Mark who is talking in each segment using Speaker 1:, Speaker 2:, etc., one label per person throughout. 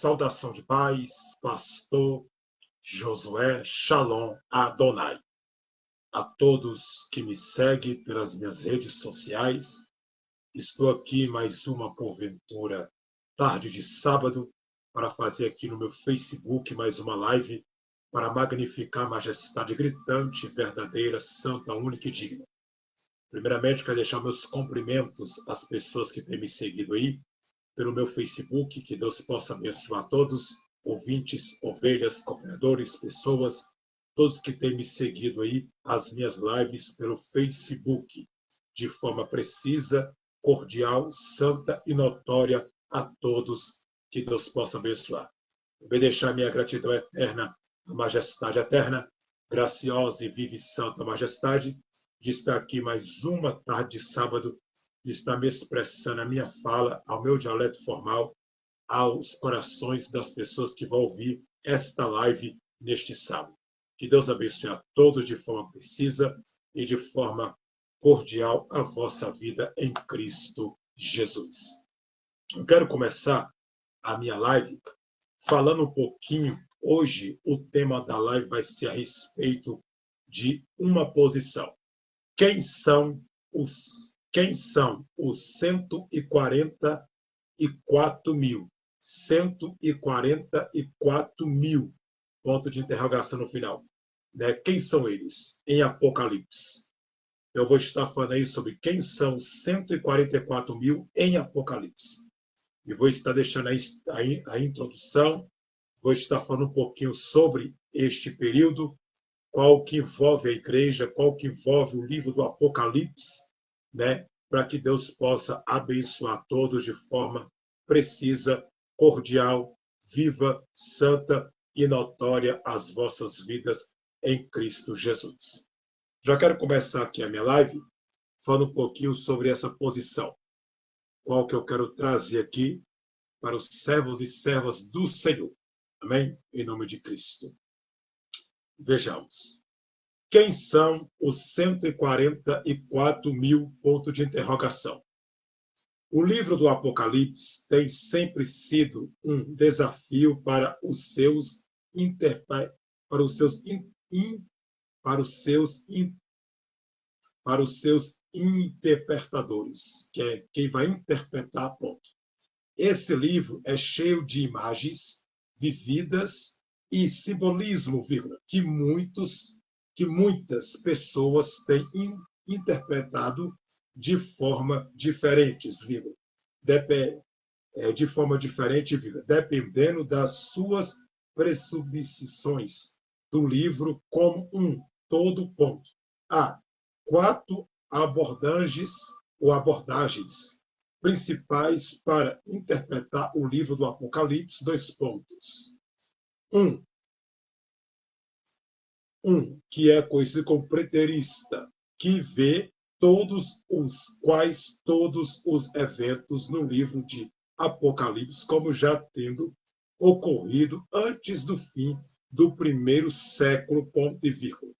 Speaker 1: Saudação de paz, pastor Josué Shalom Adonai. A todos que me seguem pelas minhas redes sociais, estou aqui mais uma porventura tarde de sábado para fazer aqui no meu Facebook mais uma live para magnificar a majestade gritante, verdadeira, santa, única e digna. Primeiramente, quero deixar meus cumprimentos às pessoas que têm me seguido aí pelo meu Facebook, que Deus possa abençoar todos, ouvintes, ovelhas, cooperadores, pessoas, todos que têm me seguido aí, as minhas lives pelo Facebook, de forma precisa, cordial, santa e notória a todos, que Deus possa abençoar. Eu vou deixar minha gratidão eterna à majestade eterna, graciosa e viva e santa majestade, de estar aqui mais uma tarde de sábado, de estar me expressando a minha fala, ao meu dialeto formal, aos corações das pessoas que vão ouvir esta live neste sábado. Que Deus abençoe a todos de forma precisa e de forma cordial a vossa vida em Cristo Jesus. Eu quero começar a minha live falando um pouquinho. Hoje, o tema da live vai ser a respeito de uma posição. Quem são os 144 mil? 144 mil, ponto de interrogação no final. Né? Quem são eles? Em Apocalipse. Eu vou estar falando aí sobre quem são os 144 mil em Apocalipse. E vou estar deixando aí a introdução, vou estar falando um pouquinho sobre este período, qual que envolve a igreja, qual que envolve o livro do Apocalipse, né? Para que Deus possa abençoar todos de forma precisa, cordial, viva, santa e notória as vossas vidas em Cristo Jesus. Já quero começar aqui a minha live falando um pouquinho sobre essa posição, qual que eu quero trazer aqui para os servos e servas do Senhor. Amém? Em nome de Cristo. Vejamos. Quem são os 144 mil? Ponto de interrogação. O livro do Apocalipse tem sempre sido um desafio para os seus interpretadores, que é quem vai interpretar, ponto. Esse livro é cheio de imagens vividas e simbolismo, que muitas pessoas têm interpretado de forma diferente, de forma diferente, dependendo das suas pressuposições do livro como um todo, ponto. Há 4 abordagens principais para interpretar o livro do Apocalipse, 2 pontos. Que é conhecido como preterista, que vê todos os eventos no livro de Apocalipse como já tendo ocorrido antes do fim do primeiro século, ponto e vírgula.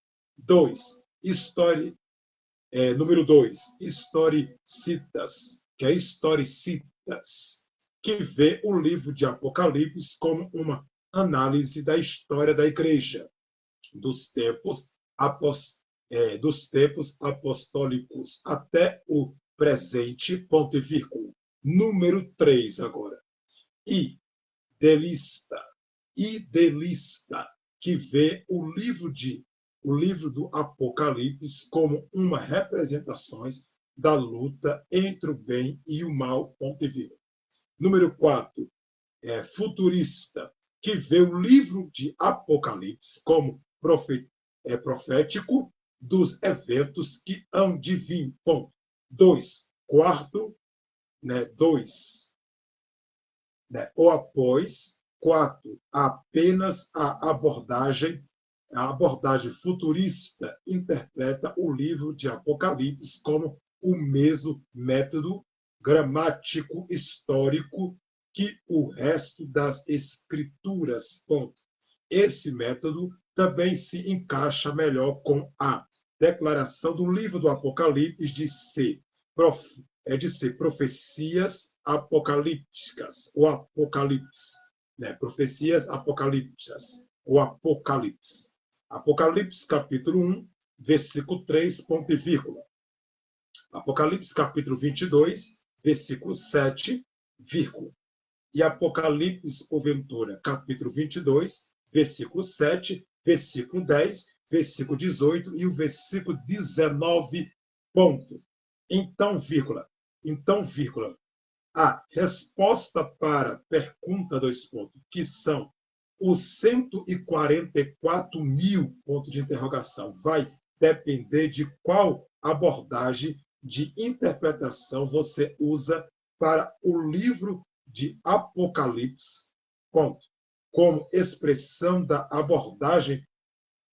Speaker 1: Número 2, historicistas, que é historicistas, que vê o livro de Apocalipse como uma análise da história da igreja, dos tempos apostólicos até o presente, ponto e vírgula. Número 3 agora. Idealista, que vê o livro do Apocalipse como uma representação da luta entre o bem e o mal, ponto e vírgula. Número 4, futurista, que vê o livro de Apocalipse como profético dos eventos que hão de vir. Ponto. 4, ou após 4, apenas a abordagem futurista interpreta o livro de Apocalipse como o mesmo método gramático histórico que o resto das escrituras. Ponto. Esse método também se encaixa melhor com a declaração do livro do Apocalipse de ser profecias apocalípticas, o Apocalipse, né? Profecias apocalípticas, o Apocalipse. Apocalipse, capítulo 1, versículo 3, ponto e vírgula. Apocalipse, capítulo 22, versículo 7, vírgula. E Apocalipse, porventura, capítulo 22, versículo 7, versículo 10, versículo 18 e o versículo 19, ponto. Então, vírgula, a resposta para pergunta 2 pontos, que são os 144 mil pontos de interrogação, vai depender de qual abordagem de interpretação você usa para o livro de Apocalipse, ponto, como expressão da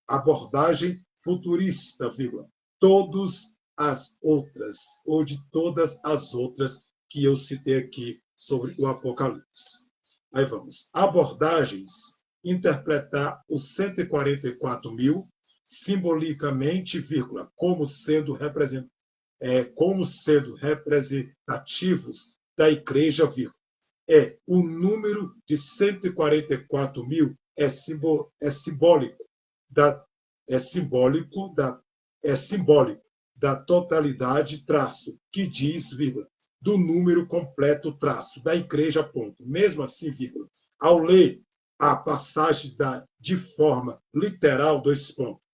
Speaker 1: abordagem futurista, vírgula, todas as outras, ou de todas as outras que eu citei aqui sobre o Apocalipse. Aí vamos. Abordagens, interpretar os 144 mil simbolicamente, vírgula, como sendo representativos da igreja, vírgula. O número de 144 mil é simbólico da totalidade, traço, que diz, vírgula, do número completo, traço, da igreja, ponto. Mesmo assim, vírgula, ao ler a passagem de forma literal, 2 pontos,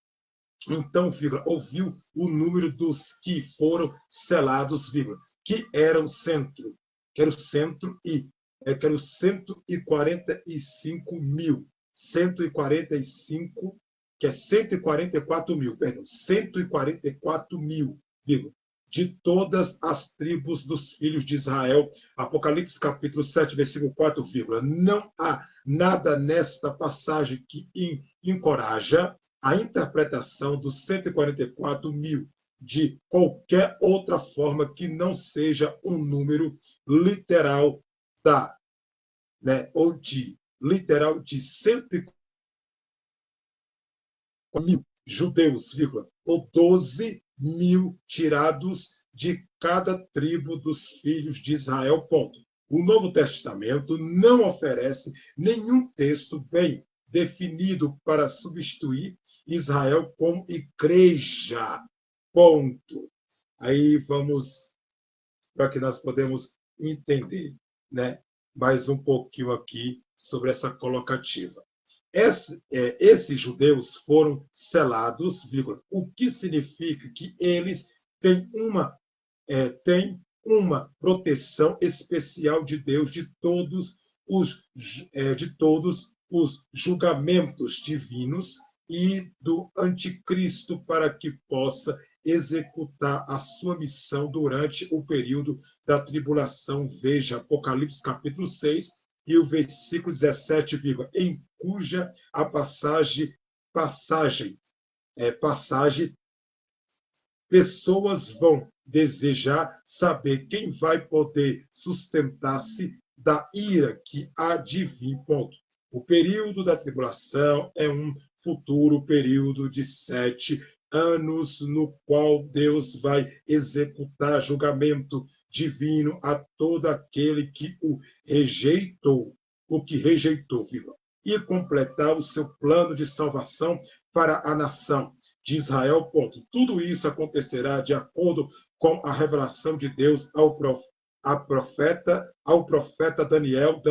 Speaker 1: então, vírgula, ouviu o número dos que foram selados, vírgula, que era o centro e que era os 145 mil, 145, que é 144 mil, perdão, 144 mil, vírgula, de todas as tribos dos filhos de Israel. Apocalipse capítulo 7, versículo 4, vírgula. Não há nada nesta passagem que encoraja a interpretação dos 144 mil de qualquer outra forma que não seja um número literal ou de 144 mil judeus, vírgula, ou 12 mil tirados de cada tribo dos filhos de Israel, ponto. O Novo Testamento não oferece nenhum texto bem definido para substituir Israel como igreja, ponto. Aí vamos para que nós podemos entender, né, mais um pouquinho aqui sobre essa colocativa. Esses judeus foram selados, vírgula, o que significa que eles têm uma proteção especial de Deus de todos os julgamentos divinos e do anticristo para que possa executar a sua missão durante o período da tribulação. Veja Apocalipse capítulo 6 e o versículo 17, em cuja a passagem pessoas vão desejar saber quem vai poder sustentar-se da ira que há de vir, ponto. O período da tribulação é um futuro período de 7 anos no qual Deus vai executar julgamento divino a todo aquele que o rejeitou, e completar o seu plano de salvação para a nação de Israel, ponto. Tudo isso acontecerá de acordo com a revelação de Deus ao profeta Daniel,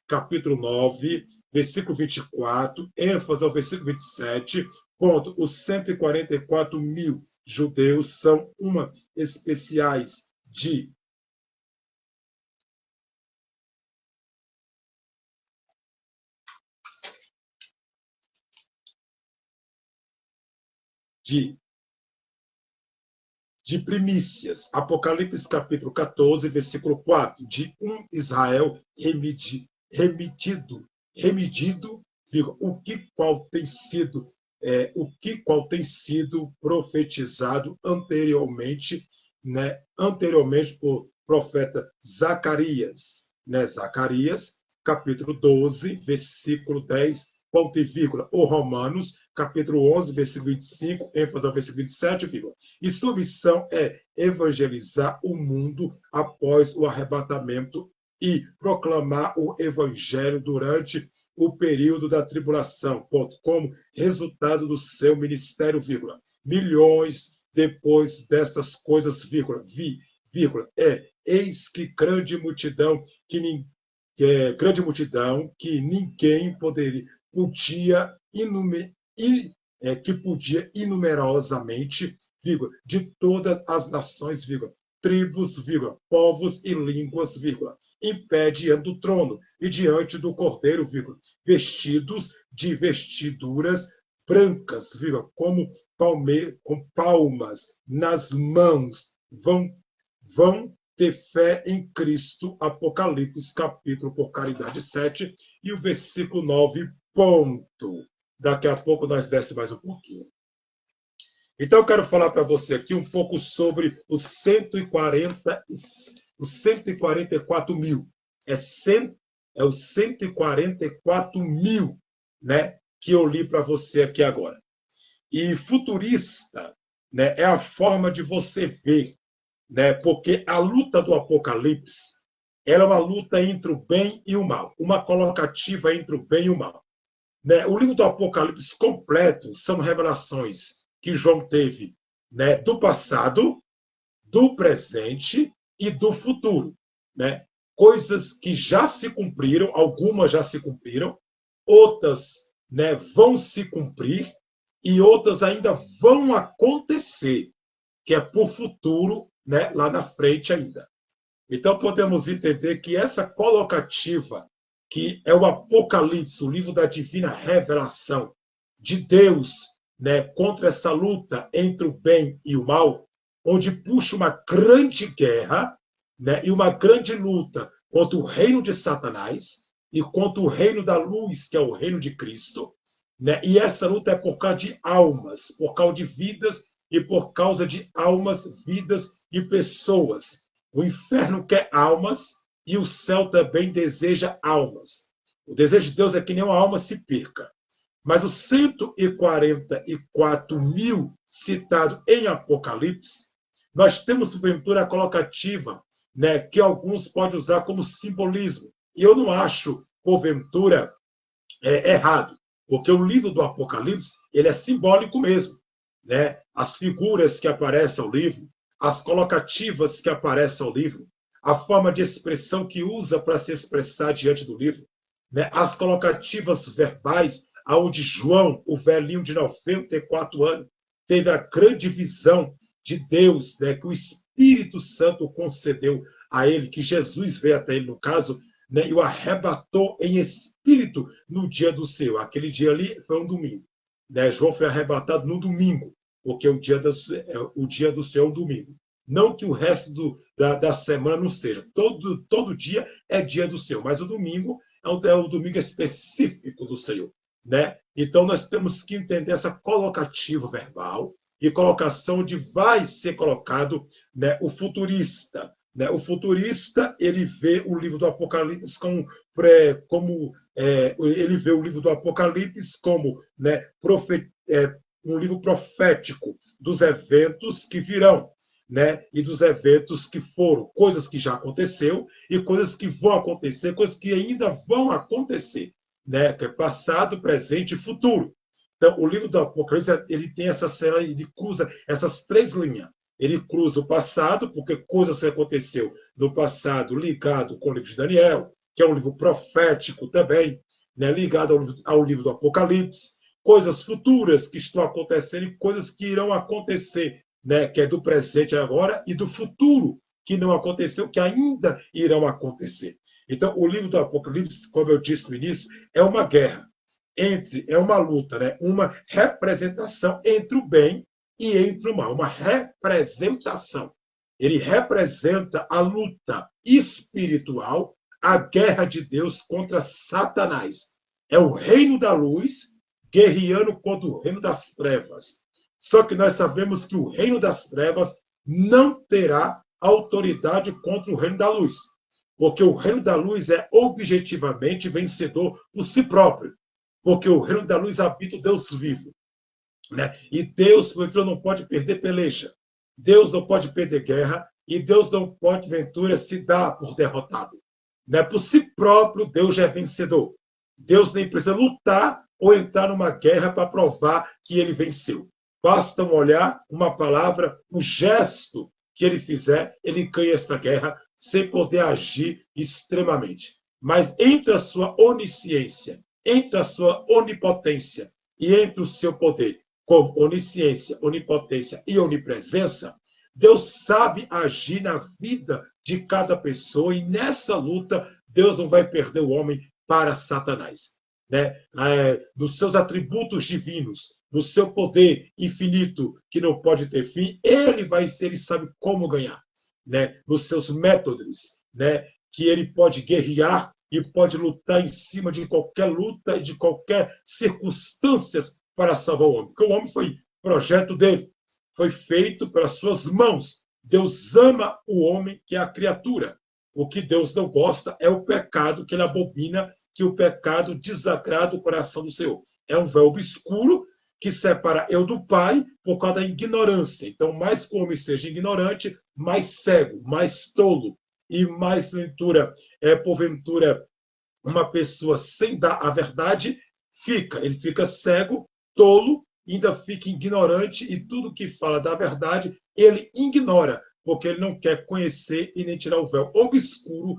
Speaker 1: capítulo 9, versículo 24, ênfase ao versículo 27, ponto. Os 144 mil judeus são especiais de primícias. Apocalipse capítulo 14, versículo 4, de Israel remedido, qual tem sido profetizado anteriormente, por profeta Zacarias, Zacarias capítulo 12, versículo 10, ponto e vírgula, ou Romanos, capítulo 11, versículo 25, ênfase ao versículo 27, vírgula. E sua missão é evangelizar o mundo após o arrebatamento e proclamar o evangelho durante o período da tribulação, ponto, como resultado do seu ministério, vírgula. Milhões depois destas coisas, vírgula, eis que grande multidão que ninguém podia inumerosamente, vírgula, de todas as nações, vírgula, tribos, vírgula, povos e línguas, vírgula, em pé diante do trono e diante do Cordeiro, vírgula, vestidos de vestiduras brancas, vírgula, com palmas nas mãos, vão ter fé em Cristo. Apocalipse, capítulo por caridade 7, e o versículo 9, ponto. Daqui a pouco nós desce mais um pouquinho. Então, eu quero falar para você aqui um pouco sobre os 144 mil. É os 144 mil, né, que eu li para você aqui agora. E futurista, né, é a forma de você ver, né, porque a luta do Apocalipse ela é uma luta entre o bem e o mal, uma colocativa entre o bem e o mal. Né? O livro do Apocalipse completo são revelações que João teve, né, do passado, do presente e do futuro. Né? Coisas que já se cumpriram, algumas já se cumpriram, outras, né, vão se cumprir e outras ainda vão acontecer, que é por futuro, né, lá na frente ainda. Então podemos entender que essa colocativa, que é o Apocalipse, o livro da divina revelação de Deus, né, contra essa luta entre o bem e o mal, onde puxa uma grande guerra, né, e uma grande luta contra o reino de Satanás e contra o reino da luz, que é o reino de Cristo. Né, e essa luta é por causa de almas, por causa de vidas e por causa de almas, vidas e pessoas. O inferno quer almas e o céu também deseja almas. O desejo de Deus é que nenhuma alma se perca. Mas os 144 mil citados em Apocalipse, nós temos, porventura, a colocativa, né, que alguns podem usar como simbolismo. E eu não acho, porventura, errado, porque o livro do Apocalipse ele é simbólico mesmo. Né? As figuras que aparecem ao livro, as colocativas que aparecem ao livro, a forma de expressão que usa para se expressar diante do livro, né? As colocativas verbais, onde João, o velhinho de 94 anos, teve a grande visão de Deus, né? Que o Espírito Santo concedeu a ele, que Jesus veio até ele, no caso, né? E o arrebatou em espírito no dia do Senhor. Aquele dia ali foi um domingo. Né? João foi arrebatado no domingo, porque o dia do Senhor é um domingo. Não que o resto da semana não seja. Todo dia é dia do Senhor, mas o domingo é o domingo específico do Senhor. Né? Então, nós temos que entender essa colocativa verbal e colocação onde vai ser colocado, né, o futurista. Né? O futurista ele vê o livro do Apocalipse ele vê o livro do Apocalipse como, né, um livro profético dos eventos que virão, né, e dos eventos que foram, coisas que já aconteceu e coisas que vão acontecer, coisas que ainda vão acontecer, né, que é passado, presente e futuro. Então, o livro do Apocalipse ele tem ele cruza essas três linhas. Ele cruza o passado, porque coisas que aconteceu no passado ligado com o livro de Daniel, que é um livro profético também, né, ligado ao livro do Apocalipse, coisas futuras que estão acontecendo e coisas que irão acontecer, né, que é do presente agora e do futuro, que não aconteceu, que ainda irão acontecer. Então, o livro do Apocalipse, como eu disse no início, é uma guerra, é uma luta, né, uma representação entre o bem e entre o mal, uma representação. Ele representa a luta espiritual, a guerra de Deus contra Satanás. É o reino da luz guerreando contra o reino das trevas. Só que nós sabemos que o reino das trevas não terá autoridade contra o reino da luz, porque o reino da luz é objetivamente vencedor por si próprio, porque o reino da luz habita o Deus vivo. Né? E Deus, porventura, não pode perder peleja. Deus não pode perder guerra e Deus não pode, porventura, se dar por derrotado. Né? Por si próprio, Deus já é vencedor. Deus nem precisa lutar ou entrar numa guerra para provar que ele venceu. Basta um olhar, uma palavra, um gesto que ele fizer, ele ganha esta guerra sem poder agir extremamente. Mas entre a sua onisciência, entre a sua onipotência e entre o seu poder, como onisciência, onipotência e onipresença, Deus sabe agir na vida de cada pessoa e nessa luta Deus não vai perder o homem para Satanás. Né? Nos seus atributos divinos, no seu poder infinito que não pode ter fim, ele vai ser, ele sabe como ganhar. Né? Nos seus métodos, né? Que ele pode guerrear e pode lutar em cima de qualquer luta e de qualquer circunstâncias para salvar o homem. Porque o homem foi projeto dele, foi feito pelas suas mãos. Deus ama o homem, que é a criatura. O que Deus não gosta é o pecado, que ele abomina, que o pecado desagrada o coração do Senhor. É um véu obscuro que separa eu do Pai por causa da ignorância. Então, mais que o homem seja ignorante, mais cego, mais tolo e mais porventura, uma pessoa sem dar a verdade, ele fica cego, tolo, ainda fica ignorante e tudo que fala da verdade, ele ignora, porque ele não quer conhecer e nem tirar o véu obscuro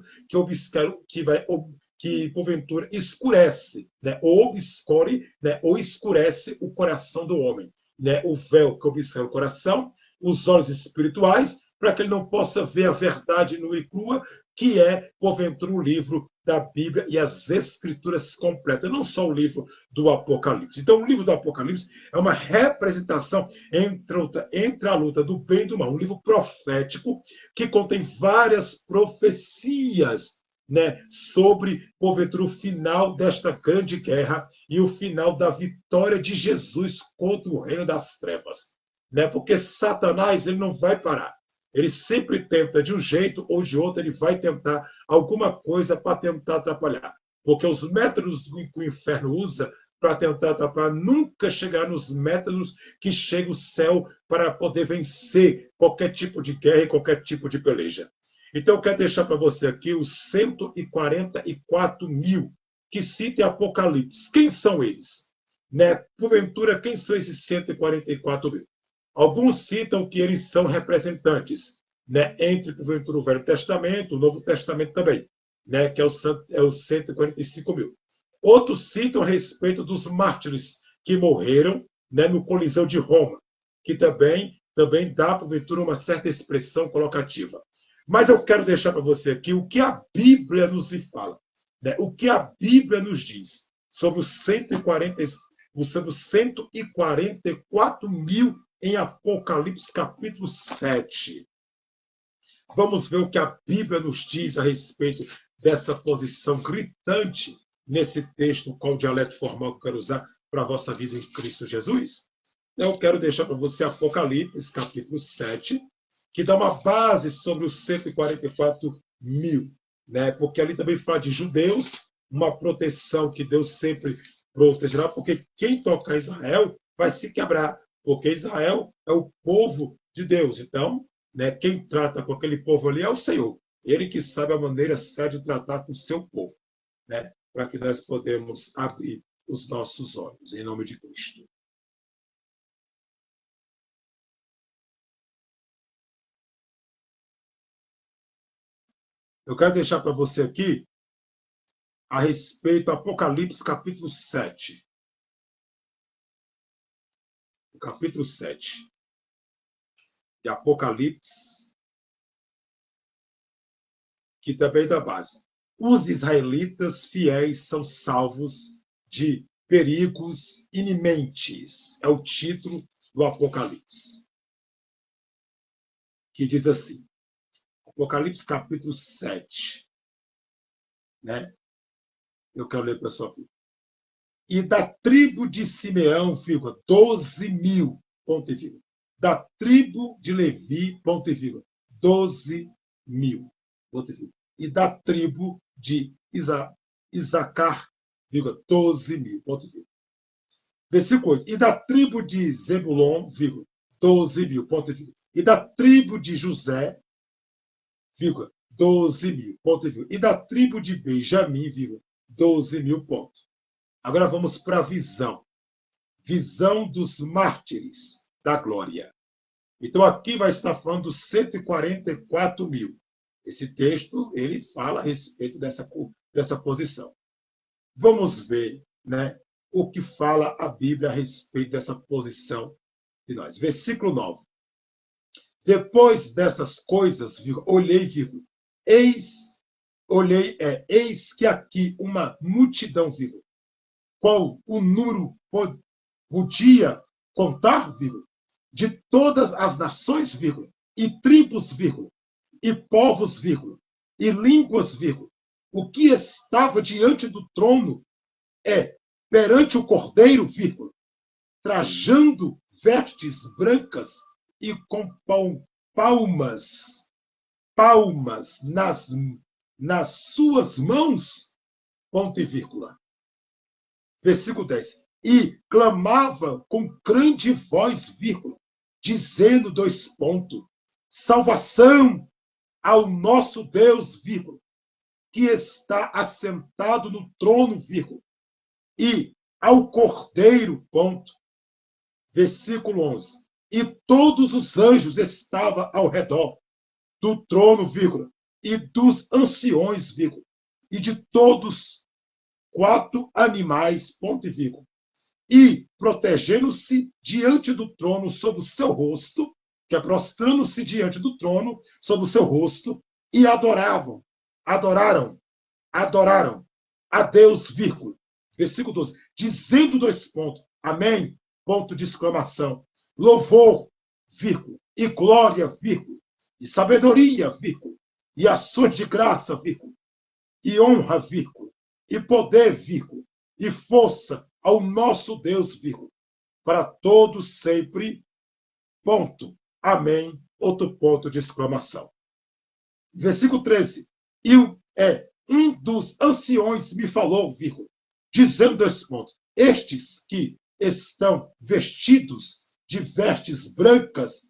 Speaker 1: que porventura escurece, né? Ou obscure, né? Ou escurece o coração do homem, né? O véu que obscura o coração, os olhos espirituais, para que ele não possa ver a verdade nua e crua, que é, porventura, o livro da Bíblia e as Escrituras completas, não só o livro do Apocalipse. Então, o livro do Apocalipse é uma representação entre a luta do bem e do mal, um livro profético que contém várias profecias, né, sobre, porventura, o final desta grande guerra e o final da vitória de Jesus contra o reino das trevas. Né? Porque Satanás ele não vai parar. Ele sempre tenta, de um jeito ou de outro, ele vai tentar alguma coisa para tentar atrapalhar. Porque os métodos que o inferno usa para tentar atrapalhar nunca chegará nos métodos que chega o céu para poder vencer qualquer tipo de guerra e qualquer tipo de peleja. Então, eu quero deixar para você aqui os 144 mil que citam Apocalipse. Quem são eles? Né? Porventura, quem são esses 144 mil? Alguns citam que eles são representantes, né, entre, porventura, o Velho Testamento, o Novo Testamento também, né, que é os 145 mil. Outros citam a respeito dos mártires que morreram, né, no Coliseu de Roma, que também dá, porventura, uma certa expressão colocativa. Mas eu quero deixar para você aqui o que a Bíblia nos fala, né, o que a Bíblia nos diz sobre os 144 mil em Apocalipse capítulo 7. Vamos ver o que a Bíblia nos diz a respeito dessa posição gritante nesse texto, qual o dialeto formal que eu quero usar para a vossa vida em Cristo Jesus. Eu quero deixar para você Apocalipse capítulo 7, que dá uma base sobre os 144 mil. Né? Porque ali também fala de judeus, uma proteção que Deus sempre protegerá, porque quem toca Israel vai se quebrar, porque Israel é o povo de Deus. Então, né, quem trata com aquele povo ali é o Senhor. Ele que sabe a maneira certa de tratar com o seu povo, né, para que nós podemos abrir os nossos olhos, em nome de Cristo. Eu quero deixar para você aqui a respeito do Apocalipse capítulo 7. O capítulo 7 de Apocalipse, que também dá base. Os israelitas fiéis são salvos de perigos iminentes. É o título do Apocalipse. Que diz assim, Apocalipse capítulo 7. Né? Eu quero ler para a sua vida. E da tribo de Simeão, 12 mil, ponto e vírgula. Da tribo de Levi, ponto e vírgula, 12 mil, ponto e vírgula. E da tribo de Isacar, 12 mil, ponto e vírgula. Versículo 8. E da tribo de Zebulon, 12 mil, ponto e vírgula. E da tribo de José, 12.000, ponto e vírgula. E da tribo de Benjamim, vírgula, 12.000 pontos. Agora vamos para a visão. Visão dos mártires da glória. Então aqui vai estar falando dos 144.000. Esse texto, ele fala a respeito dessa posição. Vamos ver, né, o que fala a Bíblia a respeito dessa posição de nós. Versículo 9. Depois dessas coisas, olhei, eis que aqui uma multidão, qual o número podia contar, de todas as nações, e tribos, e povos, e línguas, o que estava diante do trono perante o Cordeiro, trajando vestes brancas e com palmas nas suas mãos, ponto e vírgula. Versículo 10. E clamava com grande voz, dizendo, dois pontos, salvação ao nosso Deus, que está assentado no trono, e ao Cordeiro, ponto. Versículo 11. E todos os anjos estavam ao redor do trono, e dos anciões, e de todos 4 animais, ponto e vírgula. E protegendo-se diante do trono sobre o seu rosto, que é prostrando-se diante do trono sobre o seu rosto, e adoraram a Deus, versículo 12, dizendo, dois pontos, amém, ponto de exclamação, louvor, e glória, e sabedoria, e ações de graça, e honra, e poder, e força ao nosso Deus, para todos sempre, ponto, amém, outro ponto de exclamação. Versículo 13, e um dos anciões me falou, dizendo, dois pontos, estes que estão vestidos de vestes brancas,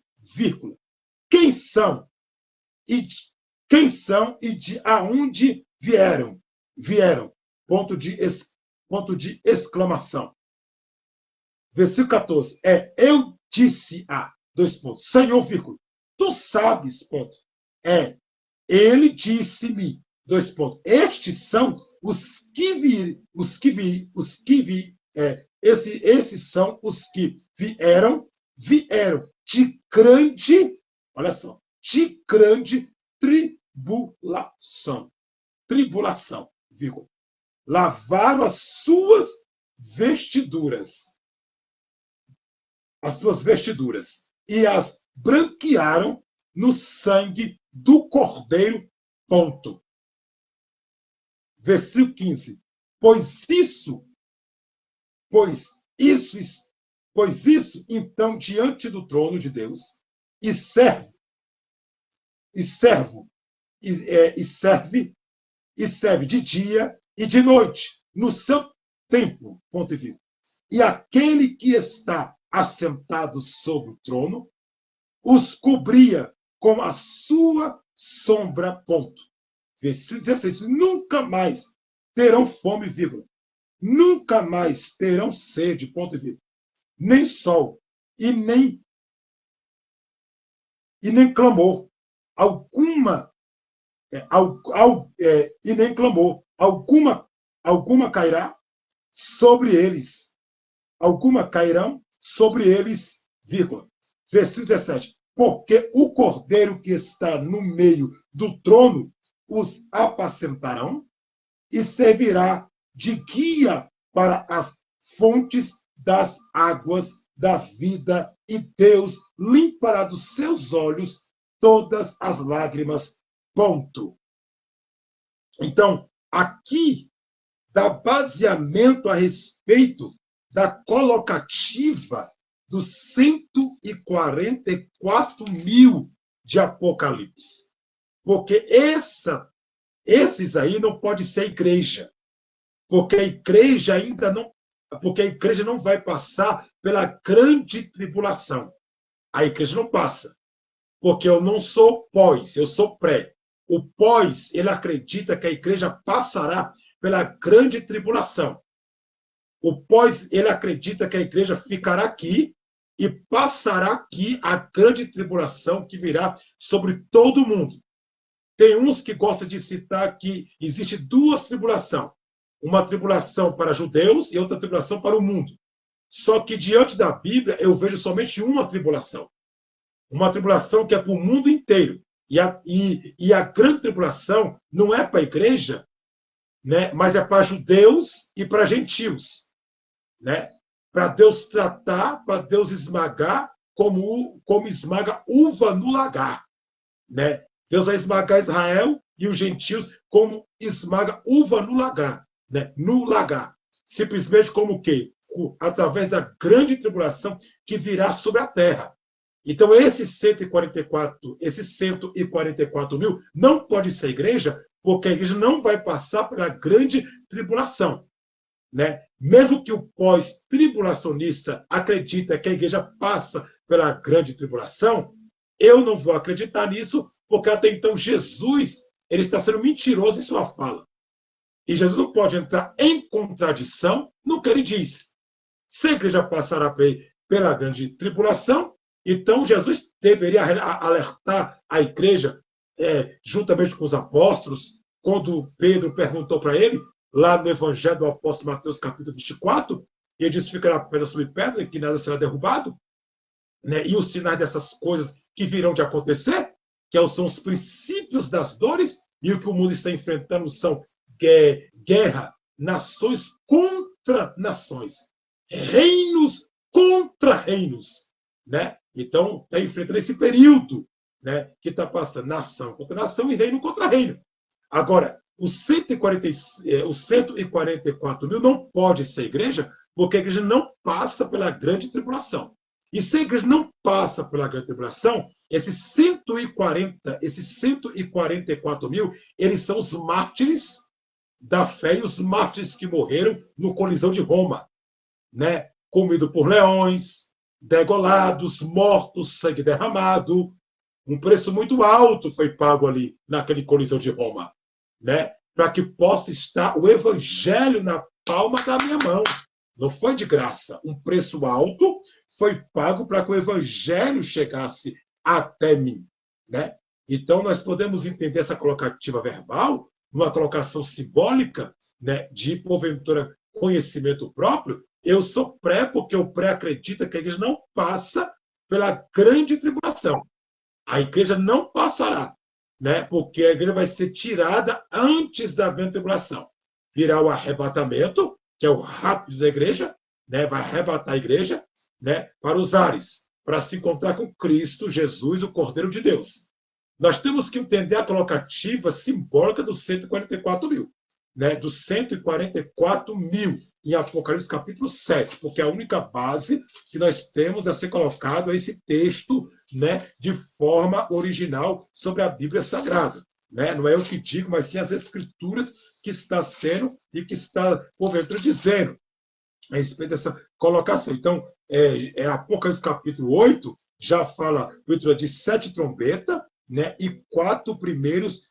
Speaker 1: quem são e de aonde vieram, ponto de exclamação. Versículo 14, eu disse dois pontos, Senhor, tu sabes, ponto, ele disse-me, dois pontos, estes são esses são os que vieram de grande, olha só, de grande tribulação, lavaram as suas vestiduras, e as branquearam no sangue do Cordeiro, ponto. Versículo 15, pois isso, então, diante do trono de Deus, e serve de dia e de noite, no seu tempo, ponto e vírgula. E aquele que está assentado sobre o trono, os cobria com a sua sombra, ponto. Versículo 16, nunca mais terão fome, nunca mais terão sede, ponto e vírgula. Nem sol e nem clamor alguma cairá sobre eles, cairão sobre eles, vírgula. Versículo 17, porque o Cordeiro que está no meio do trono os apacentarão e servirá de guia para as fontes das águas da vida, e Deus limpará dos seus olhos todas as lágrimas, ponto. Então, aqui dá baseamento a respeito da colocativa dos 144.000 de Apocalipse. Porque esses aí não pode ser igreja. Porque a igreja não vai passar pela grande tribulação. A igreja não passa. Porque eu não sou pós, eu sou pré. O pós, ele acredita que a igreja passará pela grande tribulação. O pós, ele acredita que a igreja ficará aqui e passará aqui a grande tribulação que virá sobre todo mundo. Tem uns que gostam de citar que existe duas tribulações. Uma tribulação para judeus e outra tribulação para o mundo. Só que diante da Bíblia eu vejo somente uma tribulação. Uma tribulação que é para o mundo inteiro. E a grande tribulação não é para a igreja, né, mas é para judeus e para gentios. Né? Para Deus tratar, para Deus esmagar como esmaga uva no lagar. Né? Deus vai esmagar Israel e os gentios como esmaga uva no lagar. Né? No lagar. Simplesmente como o quê? Através da grande tribulação que virá sobre a terra. Então, esses 144 mil não pode ser igreja, porque a igreja não vai passar pela grande tribulação. Né? Mesmo que o pós-tribulacionista acredita que a igreja passa pela grande tribulação, eu não vou acreditar nisso, porque até então Jesus ele está sendo mentiroso em sua fala. E Jesus não pode entrar em contradição no que ele diz. Se a igreja passará pela grande tribulação, então Jesus deveria alertar a igreja, juntamente com os apóstolos, quando Pedro perguntou para ele, lá no Evangelho do Apóstolo Mateus, capítulo 24, ele diz: ficará pedra sobre pedra, que nada será derrubado. Né? E os sinais dessas coisas que virão de acontecer, que são os princípios das dores, e o que o mundo está enfrentando são guerra, nações contra nações, reinos contra reinos. Né? Então, está enfrentando esse período, né, que está passando nação contra nação e reino contra reino. Agora, os 144 mil não pode ser igreja, porque a igreja não passa pela grande tribulação. E se a igreja não passa pela grande tribulação, esses 144 mil, eles são os mártires da fé e os mártires que morreram no Coliseu de Roma. Né? Comido por leões, degolados, mortos, sangue derramado. Um preço muito alto foi pago ali naquele Coliseu de Roma. Né? Para que possa estar o evangelho na palma da minha mão. Não foi de graça. Um preço alto foi pago para que o evangelho chegasse até mim. Né? Então, nós podemos entender essa colocativa verbal, uma colocação simbólica, né, de, porventura, conhecimento próprio. Eu sou pré, porque o pré acredita que a igreja não passa pela grande tribulação. A igreja não passará. Né? Porque a igreja vai ser tirada antes da grande tribulação. Virá o arrebatamento, que é o rápido da igreja, né? Vai arrebatar a igreja, né, para os ares, para se encontrar com Cristo, Jesus, o Cordeiro de Deus. Nós temos que entender a colocativa simbólica dos 144 mil, né? Dos 144 mil em Apocalipse capítulo 7, porque a única base que nós temos a ser colocado é esse texto, né, de forma original sobre a Bíblia Sagrada. Né? Não é eu que digo, mas sim as Escrituras que está sendo e que está, porventura, dizendo a respeito dessa colocação. Então, Apocalipse capítulo 8 já fala de 7 trombetas, né, e quatro primeiras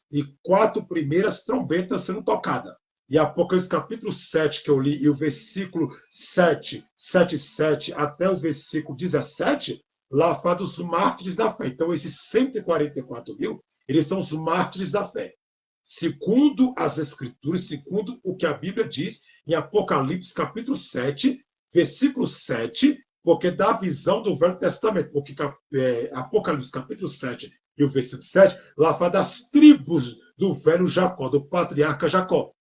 Speaker 1: trombetas sendo tocadas. E Apocalipse capítulo 7, que eu li, e o versículo 7 até o versículo 17, lá fala dos mártires da fé. Então, esses 144 mil, eles são os mártires da fé. Segundo as Escrituras, segundo o que a Bíblia diz em Apocalipse capítulo 7, versículo 7, porque dá a visão do Velho Testamento. Porque Apocalipse capítulo 7 e o versículo 7, lá fala das tribos do velho Jacó, do patriarca Jacó.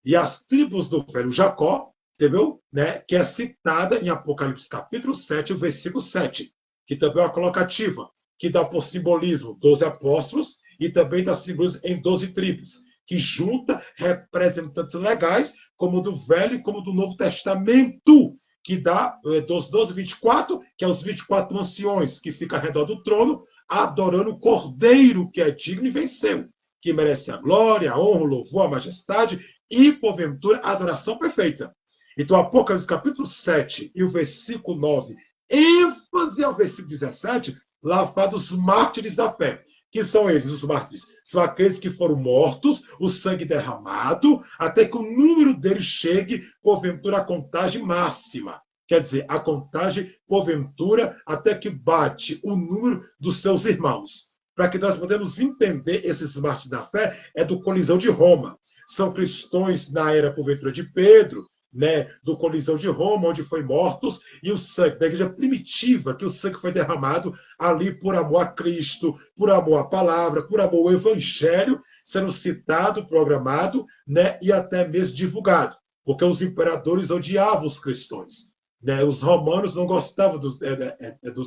Speaker 1: E as tribos do velho Jacó, entendeu? Né? Que é citada em Apocalipse capítulo 7, o versículo 7, que também é uma colocativa, que dá por simbolismo 12 apóstolos e também dá simbolismo em 12 tribos, que junta representantes legais, como do Velho e como do Novo Testamento, que dá dos 12, 24, que é os 24 anciões que ficam ao redor do trono, adorando o Cordeiro, que é digno e venceu, que merece a glória, a honra, o louvor, a majestade e, porventura, a adoração perfeita. Então, Apocalipse capítulo 7 e o versículo 9, ênfase ao versículo 17, lá fala dos mártires da fé. Que são eles, os mártires? São aqueles que foram mortos, o sangue derramado, até que o número deles chegue, porventura, à contagem máxima. Quer dizer, a contagem, porventura, até que bate o número dos seus irmãos. Para que nós podemos entender esses mártires da fé, é do Coliseu de Roma. São cristãos na era, porventura, de Pedro, né, do Coliseu de Roma, onde foi mortos, e o sangue da igreja primitiva, que o sangue foi derramado ali por amor a Cristo, por amor à palavra, por amor ao evangelho, sendo citado, programado, né, e até mesmo divulgado, porque os imperadores odiavam os cristãos. Né, os romanos não gostavam dos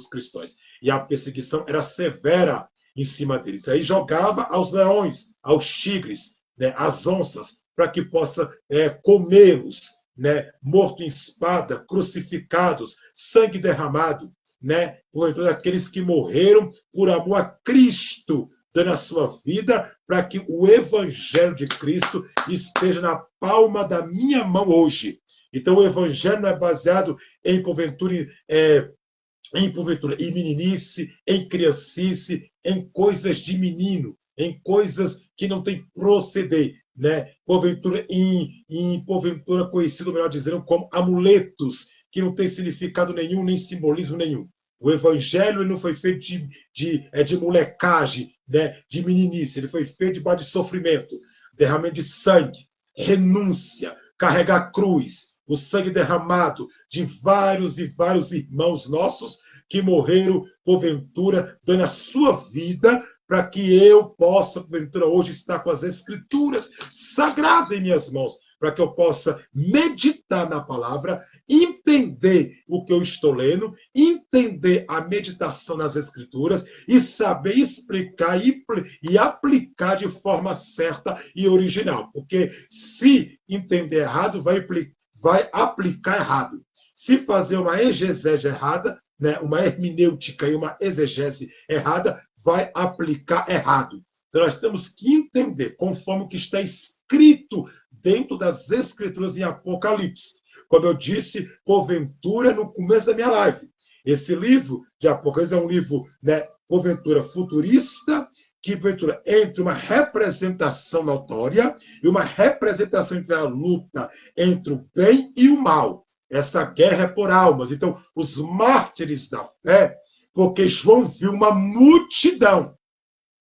Speaker 1: cristãos, e a perseguição era severa em cima deles. Aí jogava aos leões, aos tigres, né, às onças, para que possa comê-los, né, morto em espada, crucificados, sangue derramado, né, por todos aqueles que morreram por amor a Cristo, dando a sua vida para que o evangelho de Cristo esteja na palma da minha mão hoje. Então, o evangelho não é baseado em porventura, em meninice, em criancice, em coisas de menino, em coisas que não têm proceder, né? Porventura, porventura conhecido, melhor dizendo, como amuletos, que não tem significado nenhum, nem simbolismo nenhum. O evangelho não foi feito de molecagem, né? De meninice, ele foi feito de base de sofrimento, derramamento de sangue, renúncia, carregar a cruz, o sangue derramado de vários e vários irmãos nossos que morreram, porventura, dando a sua vida para que eu possa, porventura, hoje estar com as Escrituras sagradas em minhas mãos, para que eu possa meditar na palavra, entender o que eu estou lendo, entender a meditação nas Escrituras e saber explicar e aplicar de forma certa e original. Porque se entender errado, vai aplicar errado. Se fazer uma exegese errada, né, uma hermenêutica e uma exegese errada, vai aplicar errado. Então, nós temos que entender, conforme o que está escrito dentro das Escrituras em Apocalipse. Como eu disse, porventura, no começo da minha live. Esse livro de Apocalipse é um livro, né, porventura, futurista, que, porventura, entre uma representação notória e uma representação entre a luta entre o bem e o mal. Essa guerra é por almas. Então, os mártires da fé, porque João viu uma multidão.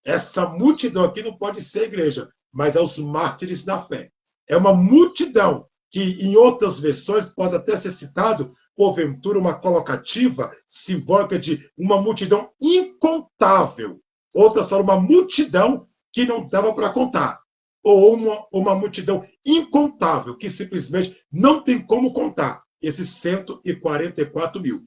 Speaker 1: Essa multidão aqui não pode ser a igreja, mas é os mártires da fé. É uma multidão que, em outras versões, pode até ser citado, porventura, uma colocativa simbólica de uma multidão incontável. Outras falam uma multidão que não dava para contar. Ou uma multidão incontável, que simplesmente não tem como contar. Esses 144 mil.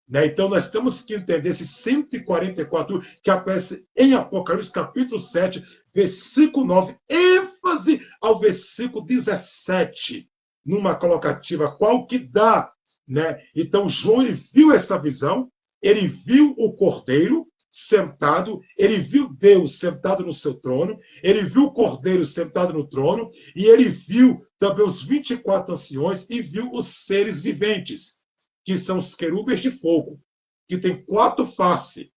Speaker 1: Né? Então, nós temos que entender esses 144 mil que aparece em Apocalipse, capítulo 7, versículo 9, ênfase ao versículo 17, numa colocativa qual que dá. Né? Então, João ele viu essa visão, ele viu o Cordeiro sentado, ele viu Deus sentado no seu trono, ele viu o Cordeiro sentado no trono, e ele viu também os 24 anciões e viu os seres viventes, que são os querubins de fogo, que tem 4 faces,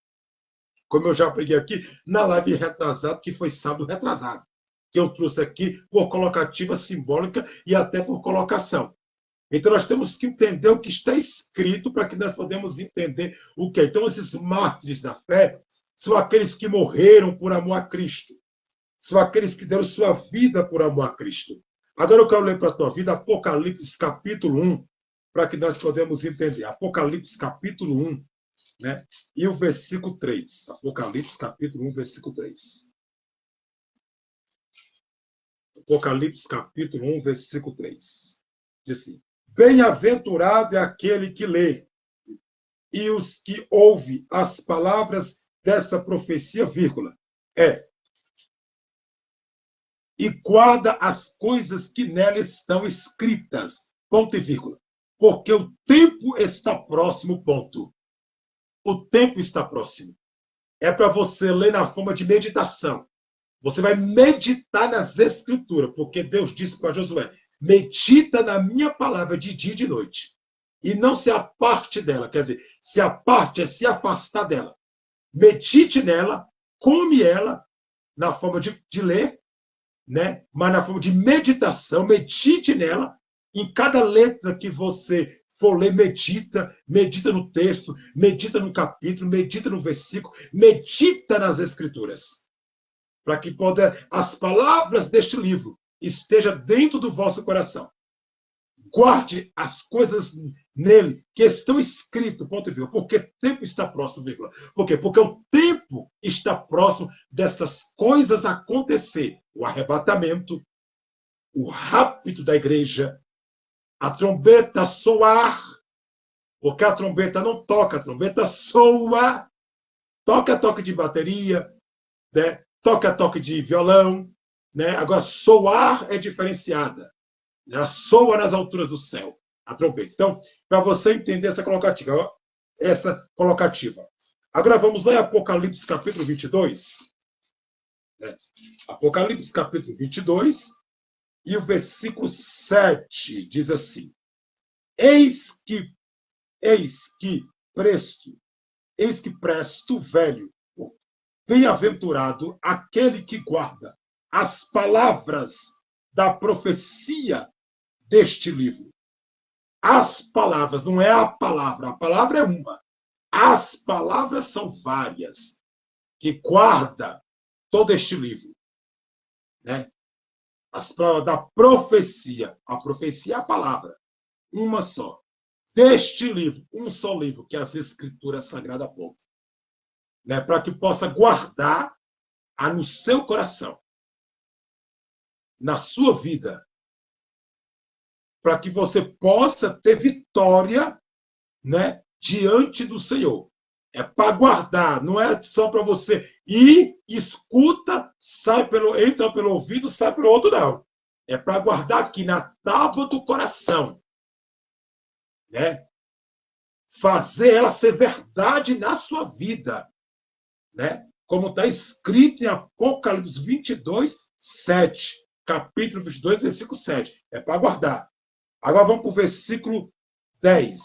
Speaker 1: como eu já preguei aqui na live retrasada, que foi sábado retrasado, que eu trouxe aqui por colocativa simbólica e até por colocação. Então, nós temos que entender o que está escrito para que nós podemos entender o que é. Então, esses mártires da fé são aqueles que morreram por amor a Cristo. São aqueles que deram sua vida por amor a Cristo. Agora eu quero ler para a tua vida Apocalipse capítulo 1, para que nós podemos entender. Apocalipse capítulo 1, né? E o versículo 3. Apocalipse capítulo 1, versículo 3. Apocalipse capítulo 1, versículo 3. Diz assim: bem-aventurado é aquele que lê e os que ouvem as palavras dessa profecia, vírgula, e guarda as coisas que nela estão escritas, ponto e vírgula, porque o tempo está próximo, ponto. O tempo está próximo. É para você ler na forma de meditação. Você vai meditar nas Escrituras, porque Deus disse para Josué: medita na minha palavra de dia e de noite. E não se aparte dela. Quer dizer, se aparte é se afastar dela. Medite nela, come ela na forma de ler, né? Mas na forma de meditação, medite nela. Em cada letra que você for ler, medita no texto, medita no capítulo, medita no versículo, medita nas Escrituras, para que as palavras deste livro estejam dentro do vosso coração. Guarde as coisas nele que estão escritas, ponto e vírgula, porque o tempo está próximo, vírgula. Por quê? Porque o tempo está próximo dessas coisas acontecer. O arrebatamento, o rapto da igreja, a trombeta soar, porque a trombeta não toca, a trombeta soa, toque de bateria, né? Toque de violão, né? Agora, soar é diferenciada. Ela soa nas alturas do céu, a trombeta. Então, para você entender essa colocativa. Agora vamos lá em Apocalipse capítulo 22. Né? Apocalipse capítulo 22 e o versículo 7 diz assim: Eis que presto, velho, bem-aventurado aquele que guarda as palavras da profecia deste livro. As palavras, não é a palavra é uma. As palavras são várias, que guarda todo este livro. Né? As palavras da profecia. A profecia é a palavra, uma só. Deste livro, um só livro, que é as Escrituras Sagradas, ponto. Né? Para que possa guardar no seu coração, na sua vida, para que você possa ter vitória, né, diante do Senhor. É para guardar, não é só para você ir, escuta, entra pelo ouvido, sai pelo outro, não. É para guardar aqui na tábua do coração. Né? Fazer ela ser verdade na sua vida. Né? Como está escrito em Apocalipse 22, 7. Capítulo 22, versículo 7. É para guardar. Agora vamos para o versículo 10.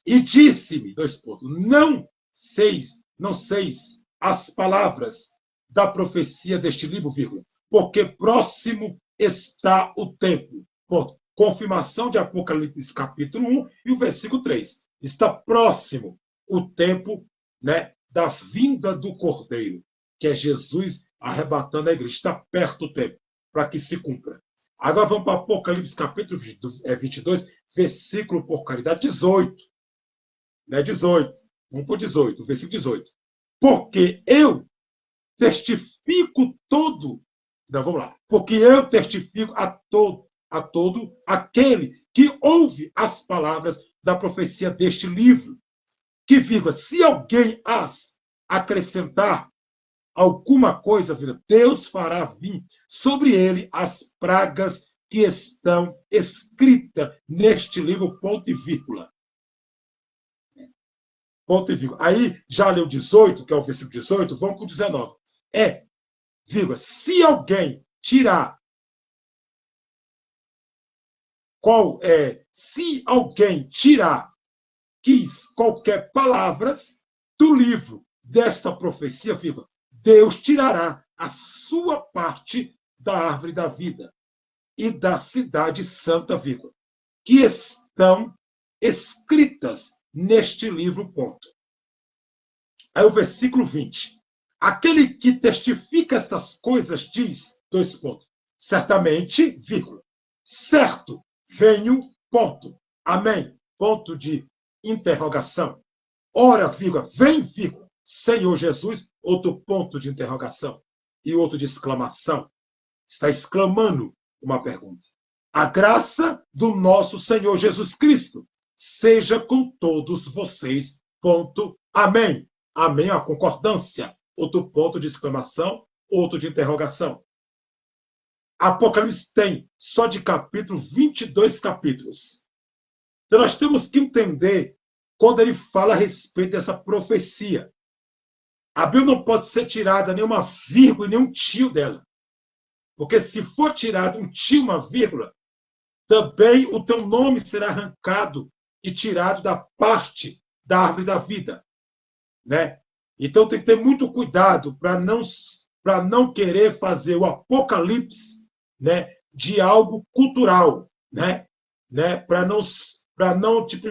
Speaker 1: E disse-me, não seis as palavras da profecia deste livro, vírgula, porque próximo está o tempo. Ponto. Confirmação de Apocalipse capítulo 1 e o versículo 3. Está próximo o tempo, né, da vinda do Cordeiro, que é Jesus arrebatando a igreja. Está perto o tempo para que se cumpra. Agora vamos para Apocalipse capítulo 22, versículo, por caridade, 18. Né, 18. Vamos para o 18, versículo 18. Porque eu testifico todo. Não, vamos lá. Porque eu testifico a todo aquele que ouve as palavras da profecia deste livro. Que, vírgula, se alguém as acrescentar alguma coisa, Deus fará vir sobre ele as pragas que estão escritas neste livro, ponto e vírgula. Ponto e vírgula. Aí, já leu 18, que é o versículo 18, vamos para o 19. Vírgula, se alguém tirar se alguém tirar qualquer palavras do livro desta profecia, vírgula, Deus tirará a sua parte da árvore da vida e da cidade santa, vírgula, que estão escritas neste livro, ponto. Aí o versículo 20. Aquele que testifica estas coisas diz, certamente, vírgula, certo, venho, ponto, amém, ponto de interrogação. Ora, vírgula, vem, vírgula, Senhor Jesus, outro ponto de interrogação e outro de exclamação. Está exclamando uma pergunta. A graça do nosso Senhor Jesus Cristo seja com todos vocês, ponto, amém. Amém, a concordância, outro ponto de exclamação, outro de interrogação. Apocalipse tem só de capítulo 22 capítulos. Então nós temos que entender quando ele fala a respeito dessa profecia. A Bíblia não pode ser tirada nenhuma vírgula e nenhum tio dela. Porque se for tirado um tio, uma vírgula, também o teu nome será arrancado e tirado da parte da árvore da vida. Né? Então tem que ter muito cuidado para não querer fazer o apocalipse, né, de algo cultural, né, para não tipo,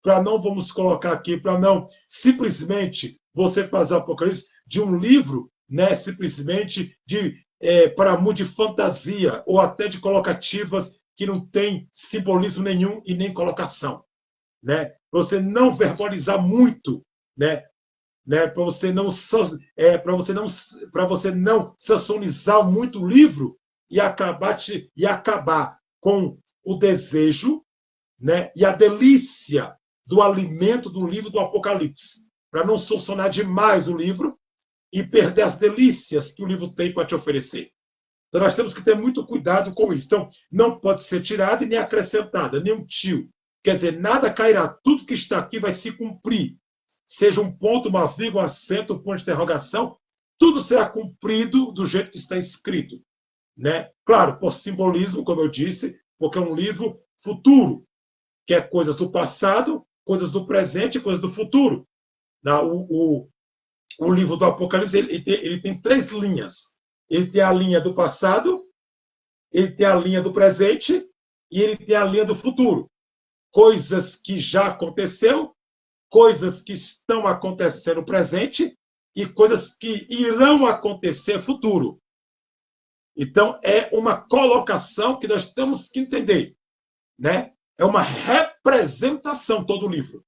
Speaker 1: para não vamos colocar aqui, para não simplesmente você fazer o apocalipse de um livro, né, simplesmente para muito de fantasia ou até de colocativas que não tem simbolismo nenhum e nem colocação, né? Você não verbalizar muito, né, para você não sazonizar muito o livro e acabar com o desejo, né, e a delícia do alimento do livro do Apocalipse, para não sazonar demais o livro e perder as delícias que o livro tem para te oferecer. Então nós temos que ter muito cuidado com isso. Então não pode ser tirada e nem acrescentada, nem um tio. Quer dizer, nada cairá, tudo que está aqui vai se cumprir. Seja um ponto, uma vírgula, um acento, um ponto de interrogação, tudo será cumprido do jeito que está escrito, né? Claro, por simbolismo, como eu disse, porque é um livro futuro, que é coisas do passado, coisas do presente e coisas do futuro. O livro do Apocalipse ele tem 3 linhas. Ele tem a linha do passado, ele tem a linha do presente e ele tem a linha do futuro. Coisas que já aconteceu, coisas que estão acontecendo no presente e coisas que irão acontecer no futuro. Então, é uma colocação que nós temos que entender, né? É uma representação todo o livro.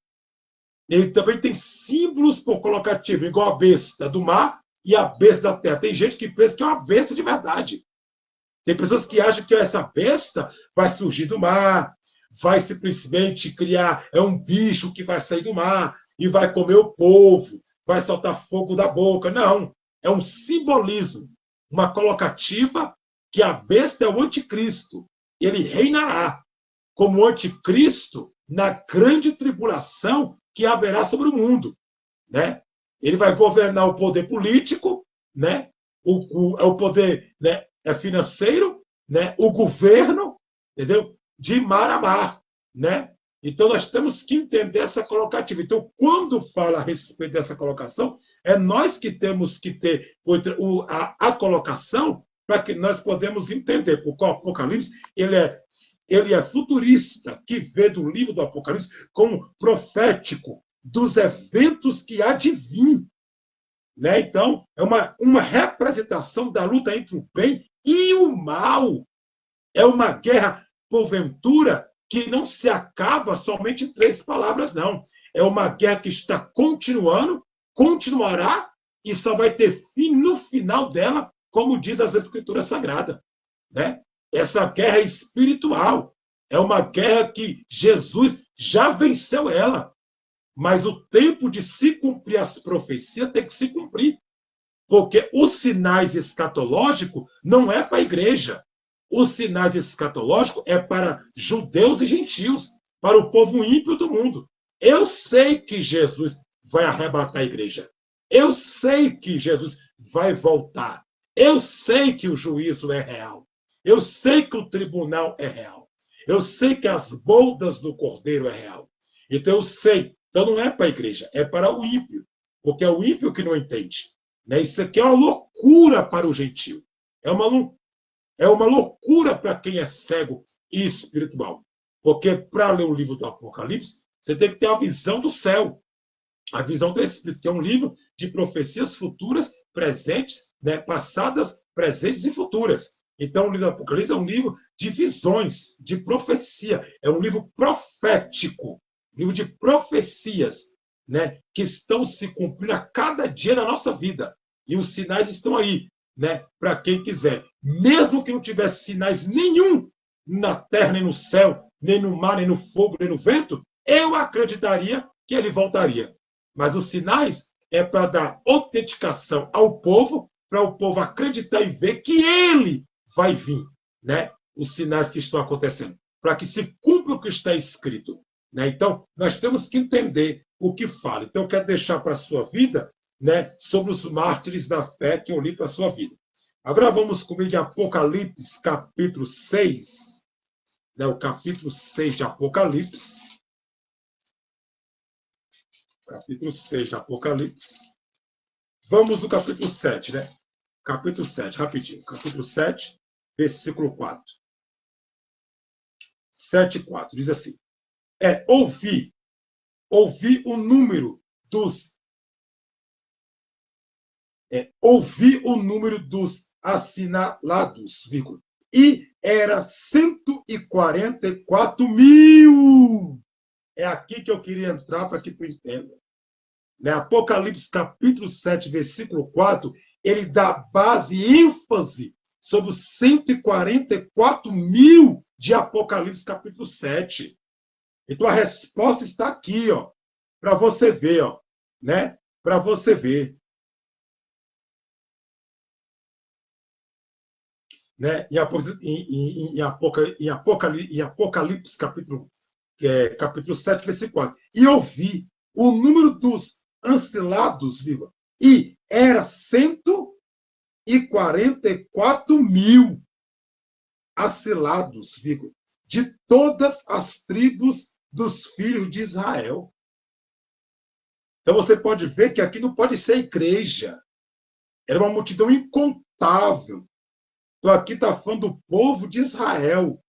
Speaker 1: Ele também tem símbolos por colocativo, igual a besta do mar e a besta da terra. Tem gente que pensa que é uma besta de verdade. Tem pessoas que acham que essa besta vai surgir do mar, vai simplesmente criar, é um bicho que vai sair do mar e vai comer o povo, vai soltar fogo da boca. Não, é um simbolismo, uma colocativa que a besta é o anticristo. Ele reinará como anticristo na grande tribulação que haverá sobre o mundo, né? Ele vai governar o poder político, né? O poder, né, financeiro, né? O governo, entendeu? De mar a mar, né? Então nós temos que entender essa colocativa. Então, quando fala a respeito dessa colocação, é nós que temos que ter a colocação para que nós podemos entender, porque o Apocalipse ele é futurista, que vê do livro do Apocalipse como profético dos eventos que há de vir. Né? Então, é uma representação da luta entre o bem e o mal. É uma guerra, porventura, que não se acaba somente em 3 palavras, não. É uma guerra que está continuando, continuará e só vai ter fim no final dela, como diz as Escrituras Sagradas. Né? Essa guerra é espiritual. É uma guerra que Jesus já venceu ela. Mas o tempo de se cumprir as profecias tem que se cumprir. Porque os sinais escatológicos não é para a igreja. Os sinais escatológicos é para judeus e gentios, para o povo ímpio do mundo. Eu sei que Jesus vai arrebatar a igreja. Eu sei que Jesus vai voltar. Eu sei que o juízo é real. Eu sei que o tribunal é real. Eu sei que as bodas do cordeiro é real. Então eu sei. Então não é para a igreja, é para o ímpio. Porque é o ímpio que não entende. Né? Isso aqui é uma loucura para o gentio. É uma loucura para quem é cego e espiritual. Porque para ler o livro do Apocalipse, você tem que ter a visão do céu, a visão do Espírito, que é um livro de profecias futuras, presentes, né, passadas, presentes e futuras. Então, o livro do Apocalipse é um livro de visões, de profecia, é um livro profético, livro de profecias, né, que estão se cumprindo a cada dia na nossa vida. E os sinais estão aí, né, para quem quiser. Mesmo que não tivesse sinais nenhum na terra, nem no céu, nem no mar, nem no fogo, nem no vento, eu acreditaria que ele voltaria. Mas os sinais é para dar autenticação ao povo, para o povo acreditar e ver que ele vai vir, né? Os sinais que estão acontecendo, para que se cumpra o que está escrito. Né? Então, nós temos que entender o que fala. Então, eu quero deixar para a sua vida, né, sobre os mártires da fé que eu li para a sua vida. Agora vamos comigo em Apocalipse, capítulo 6. Né, o capítulo 6 de Apocalipse. Capítulo 6 de Apocalipse. Vamos no capítulo 7, né? Capítulo 7, rapidinho. Capítulo 7, versículo 4. 7, 4. Diz assim. Ouvi o número dos assinalados, vírgula, e era 144.000. É aqui que eu queria entrar para que tu entenda. Né? Apocalipse capítulo 7, versículo 4, ele dá base e ênfase sobre os 144.000 de Apocalipse capítulo 7. Então a resposta está aqui, ó, para você ver, ó, né? Para você ver. Né? Em Apocalipse capítulo 7, versículo 4. E eu vi o número dos ancilados, e era 144.000 acilados, de todas as tribos dos filhos de Israel. Então você pode ver que aqui não pode ser igreja. Era uma multidão incontável. Então aqui está falando do povo de Israel.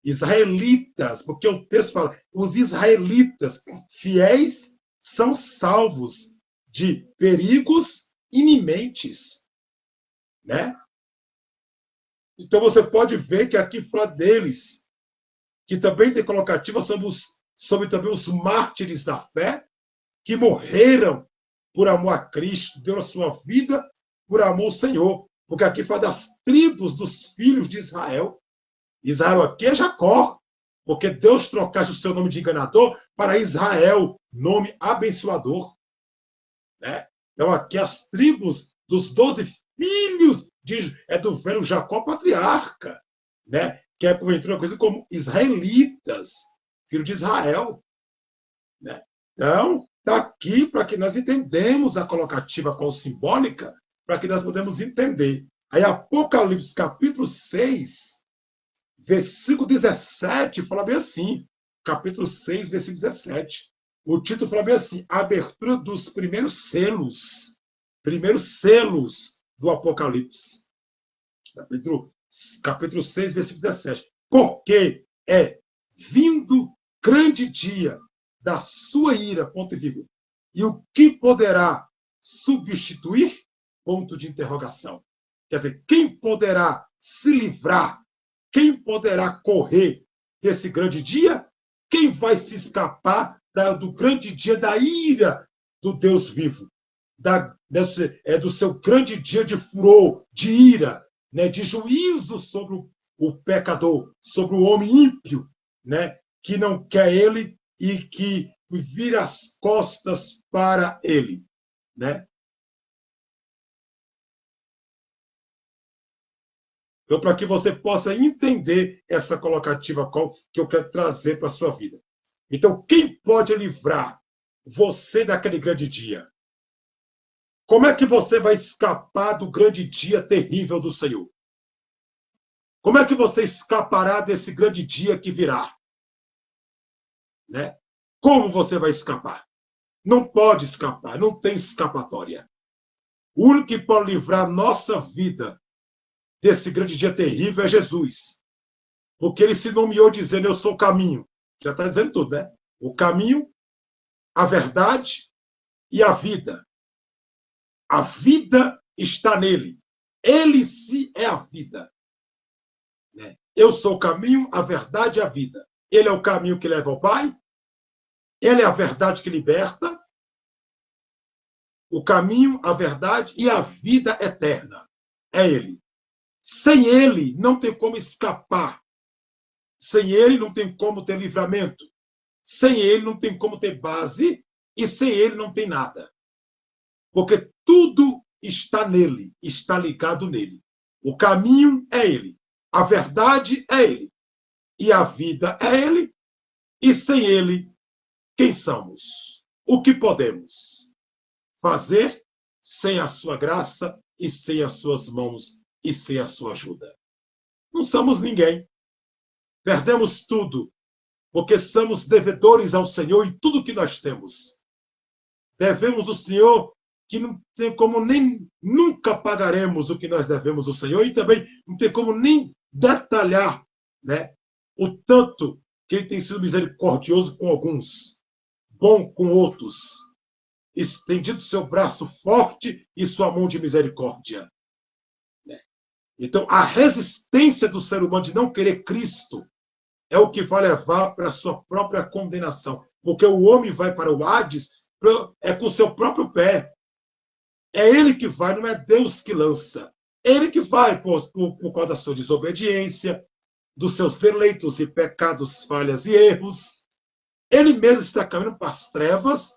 Speaker 1: Israelitas, porque o texto fala, os israelitas fiéis são salvos de perigos iminentes, né? Então você pode ver que aqui fala deles, que também tem colocativa sobre também os mártires da fé, que morreram por amor a Cristo, deu a sua vida por amor ao Senhor, porque aqui fala das tribos dos filhos de Israel. Israel aqui é Jacó, porque Deus trocasse o seu nome de enganador para Israel, nome abençoador. Né? Então, aqui as tribos dos 12 filhos do velho Jacó patriarca, né? Que é porventura coisa como israelitas, filho de Israel. Né? Então, está aqui para que nós entendamos a colocativa qual simbólica, para que nós podemos entender. Aí, Apocalipse capítulo 6, versículo 17, fala bem assim. Capítulo 6, versículo 17. O título fala bem assim: a abertura dos primeiros selos. Primeiros selos do Apocalipse. Capítulo 6, versículo 17. Porque é vindo grande dia da sua ira, ponto e vírgula. E o que poderá substituir? Ponto de interrogação. Quer dizer, quem poderá se livrar? Quem poderá correr desse grande dia? Quem vai se escapar do grande dia da ira do Deus vivo? Do seu grande dia de furor, de ira, né, de juízo sobre o pecador, sobre o homem ímpio, né, que não quer ele e que vira as costas para ele. Né? Então, para que você possa entender essa colocativa que eu quero trazer para a sua vida. Então, quem pode livrar você daquele grande dia? Como é que você vai escapar do grande dia terrível do Senhor? Como é que você escapará desse grande dia que virá? Né? Como você vai escapar? Não pode escapar, não tem escapatória. O único que pode livrar nossa vida desse grande dia terrível é Jesus. Porque ele se nomeou dizendo, eu sou o caminho. Já está dizendo tudo, né? O caminho, a verdade e a vida. A vida está nele. Ele se é a vida. Né? Eu sou o caminho, a verdade e a vida. Ele é o caminho que leva ao Pai. Ele é a verdade que liberta. O caminho, a verdade e a vida eterna. É ele. Sem ele, não tem como escapar. Sem ele, não tem como ter livramento. Sem ele, não tem como ter base. E sem ele, não tem nada. Porque tudo está nele, está ligado nele. O caminho é ele. A verdade é ele. E a vida é ele. E sem ele, quem somos? O que podemos fazer sem a sua graça e sem as suas mãos e sem a sua ajuda? Não somos ninguém. Perdemos tudo, porque somos devedores ao Senhor em tudo que nós temos. Devemos ao Senhor que não tem como nem nunca pagaremos o que nós devemos ao Senhor e também não tem como nem detalhar, né, o tanto que ele tem sido misericordioso com alguns, bom com outros, estendido seu braço forte e sua mão de misericórdia. Então, a resistência do ser humano de não querer Cristo é o que vai levar para a sua própria condenação. Porque o homem vai para o Hades com o seu próprio pé. É ele que vai, não é Deus que lança. É ele que vai por causa da sua desobediência, dos seus deleitos e pecados, falhas e erros. Ele mesmo está caminhando para as trevas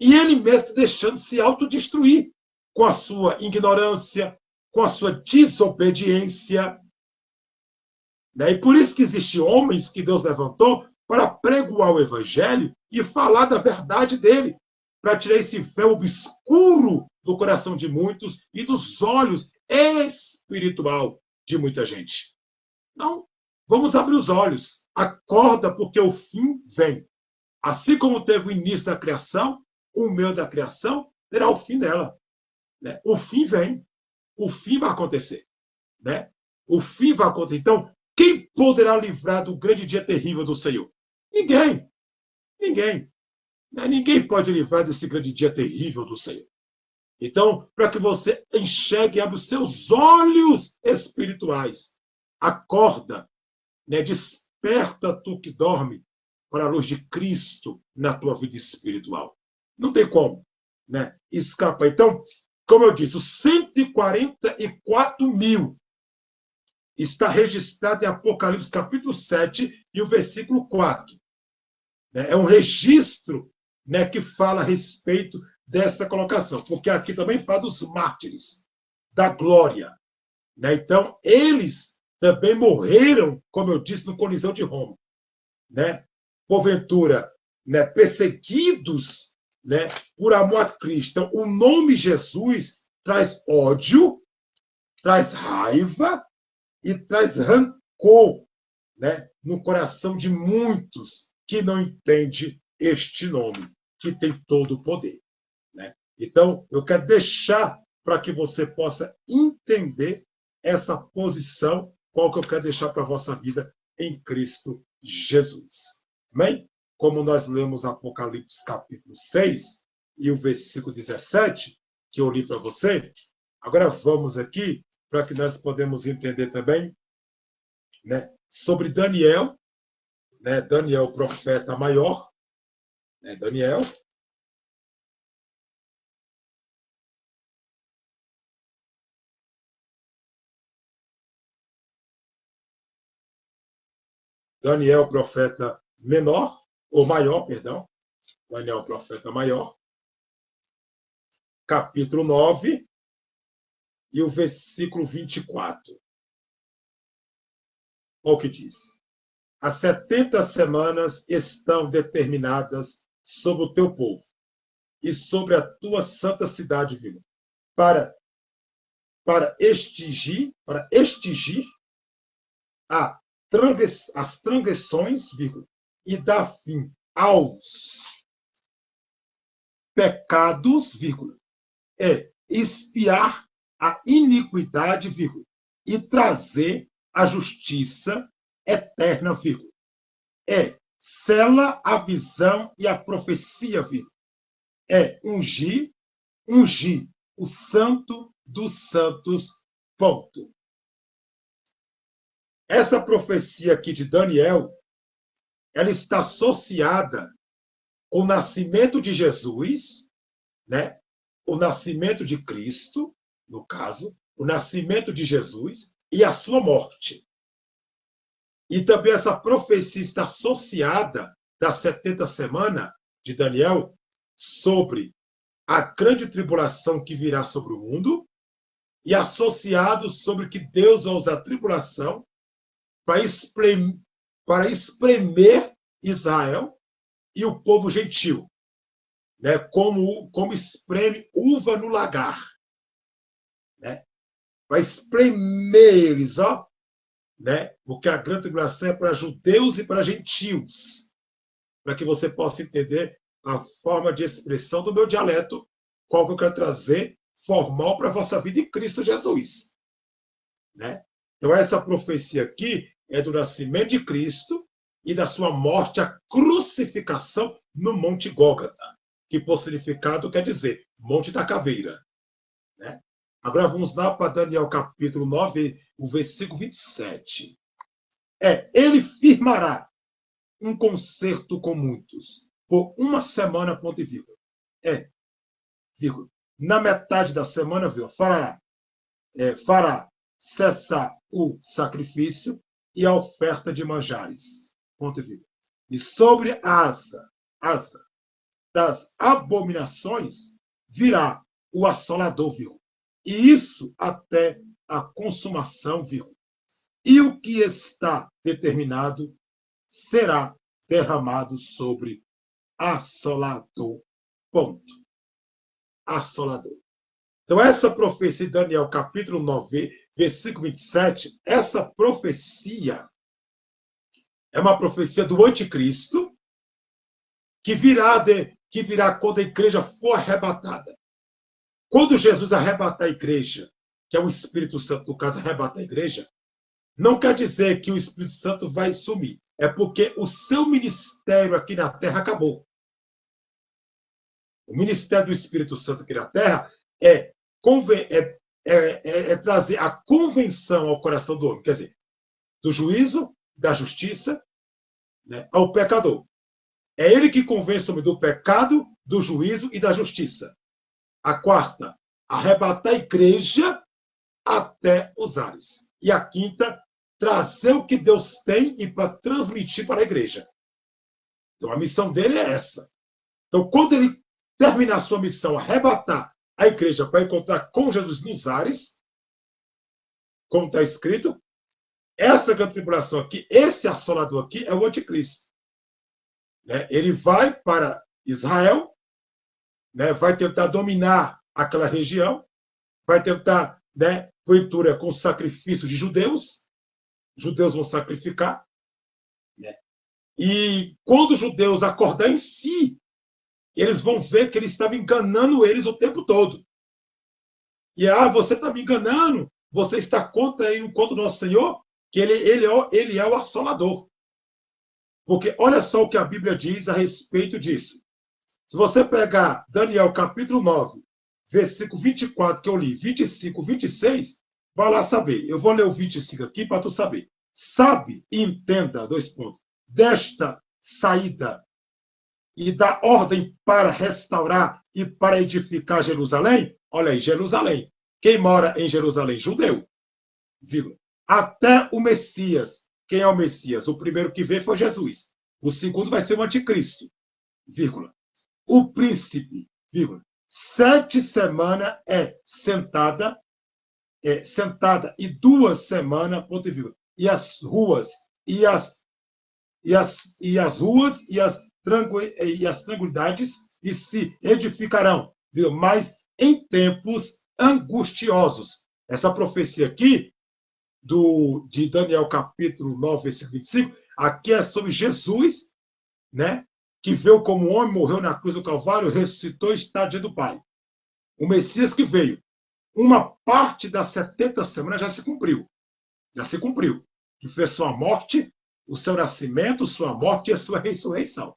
Speaker 1: e ele mesmo está deixando se autodestruir com a sua ignorância, com a sua desobediência. Né? E por isso que existem homens que Deus levantou para pregoar o evangelho e falar da verdade dele, para tirar esse véu obscuro do coração de muitos e dos olhos espiritual de muita gente. Não, vamos abrir os olhos. Acorda, porque o fim vem. Assim como teve o início da criação, o meio da criação terá o fim dela. Né? O fim vem. O fim vai acontecer. Né? O fim vai acontecer. Então, quem poderá livrar do grande dia terrível do Senhor? Ninguém. Ninguém. Ninguém pode livrar desse grande dia terrível do Senhor. Então, para que você enxergue e abra os seus olhos espirituais, acorda, né? Desperta tu que dorme para a luz de Cristo na tua vida espiritual. Não tem como, né? Escapa. Então, como eu disse, os 144 mil está registrado em Apocalipse capítulo 7 e o versículo 4. É um registro, né, que fala a respeito dessa colocação, porque aqui também fala dos mártires, da glória. Né? Então, eles também morreram, como eu disse, no Coliseu de Roma. Né? Porventura, né, perseguidos, né, por amor a Cristo. Então, o nome Jesus traz ódio, traz raiva e traz rancor, né, no coração de muitos que não entendem este nome, que tem todo o poder. Né? Então, eu quero deixar para que você possa entender essa posição, qual que eu quero deixar para a vossa vida em Cristo Jesus. Amém? Como nós lemos Apocalipse capítulo 6 e o versículo 17, que eu li para você, agora vamos aqui para que nós podemos entender também, né, sobre Daniel, né, Daniel, profeta maior, né, Daniel Daniel, profeta menor, ou maior, perdão, Daniel, profeta maior, capítulo 9 e o versículo 24. Olha o que diz. As 70 semanas estão determinadas sobre o teu povo e sobre a tua santa cidade, vírgula, para extingir as transgressões, vírgula, e dar fim aos pecados, vírgula, expiar a iniquidade, vírgula, e trazer a justiça eterna, vírgula, sela a visão e a profecia, vírgula, ungir o santo dos santos, ponto. Essa profecia aqui de Daniel, ela está associada com o nascimento de Jesus, né? O nascimento de Cristo, no caso, o nascimento de Jesus e a sua morte. E também essa profecia está associada das 70 semanas de Daniel sobre a grande tribulação que virá sobre o mundo e associado sobre que Deus vai usar a tribulação para espremer Israel e o povo gentil, né? Como espreme uva no lagar. Né? Vai espremer eles, ó, né? Porque a grande tribulação é para judeus e para gentios, para que você possa entender a forma de expressão do meu dialeto, qual que eu quero trazer formal para a vossa vida em Cristo Jesus. Né? Então, essa profecia aqui é do nascimento de Cristo e da sua morte, a crucificação no Monte Gólgota, que por significado quer dizer Monte da Caveira. Né? Agora vamos lá para Daniel capítulo 9, o versículo 27. Ele firmará um concerto com muitos, por uma semana, ponto e vírgula. Vírgula. Na metade da semana, vírgula, fará cessar o sacrifício e a oferta de manjares. Ponto e vírgula. E sobre a asa das abominações virá o assolador, vírgula. E isso até a consumação, vírgula. E o que está determinado será derramado sobre assolador. Ponto. Assolador. Então, essa profecia de Daniel, capítulo 9, versículo 27, essa profecia é uma profecia do anticristo que virá quando a igreja for arrebatada. Quando Jesus arrebatar a igreja, que é o Espírito Santo, no caso, arrebatar a igreja, não quer dizer que o Espírito Santo vai sumir. É porque o seu ministério aqui na Terra acabou. O ministério do Espírito Santo aqui na Terra é trazer a convenção ao coração do homem, quer dizer, do juízo, da justiça, né, ao pecador. É ele que convence o homem do pecado, do juízo e da justiça. A quarta, arrebatar a igreja até os ares. E a quinta, trazer o que Deus tem e para transmitir para a igreja. Então a missão dele é essa. Então, quando ele terminar a sua missão, arrebatar a igreja para encontrar com Jesus nos ares, como está escrito, essa grande tribulação aqui, esse assolador aqui é o anticristo. Né? Ele vai para Israel, né? Vai tentar dominar aquela região, vai tentar, né, porventura, com sacrifício de judeus vão sacrificar, né? E quando os judeus acordar em si, eles vão ver que ele estava enganando eles o tempo todo. E, você está me enganando, você está contra o nosso Senhor, que ele é o assolador. Porque olha só o que a Bíblia diz a respeito disso. Se você pegar Daniel capítulo 9, versículo 24, que eu li, 25, 26, vai lá saber. Eu vou ler o 25 aqui para tu saber. Sabe e entenda, desta saída e da ordem para restaurar e para edificar Jerusalém. Olha aí, Jerusalém. Quem mora em Jerusalém? Judeu. Vírgula. Até o Messias. Quem é o Messias? O primeiro que veio foi Jesus. O segundo vai ser o anticristo. Vírgula. O príncipe. Vírgula. 7 semanas sentada e 2 semanas, ponto e vírgula. E as ruas e as tranquilidades e se edificarão, viu? Mas em tempos angustiosos. Essa profecia aqui de Daniel capítulo 9, versículo 25, aqui é sobre Jesus, né? Que veio como homem, morreu na cruz do Calvário, ressuscitou e está diante do Pai. O Messias que veio. Uma parte das 70 semanas já se cumpriu. Que foi sua morte, o seu nascimento, sua morte e a sua ressurreição.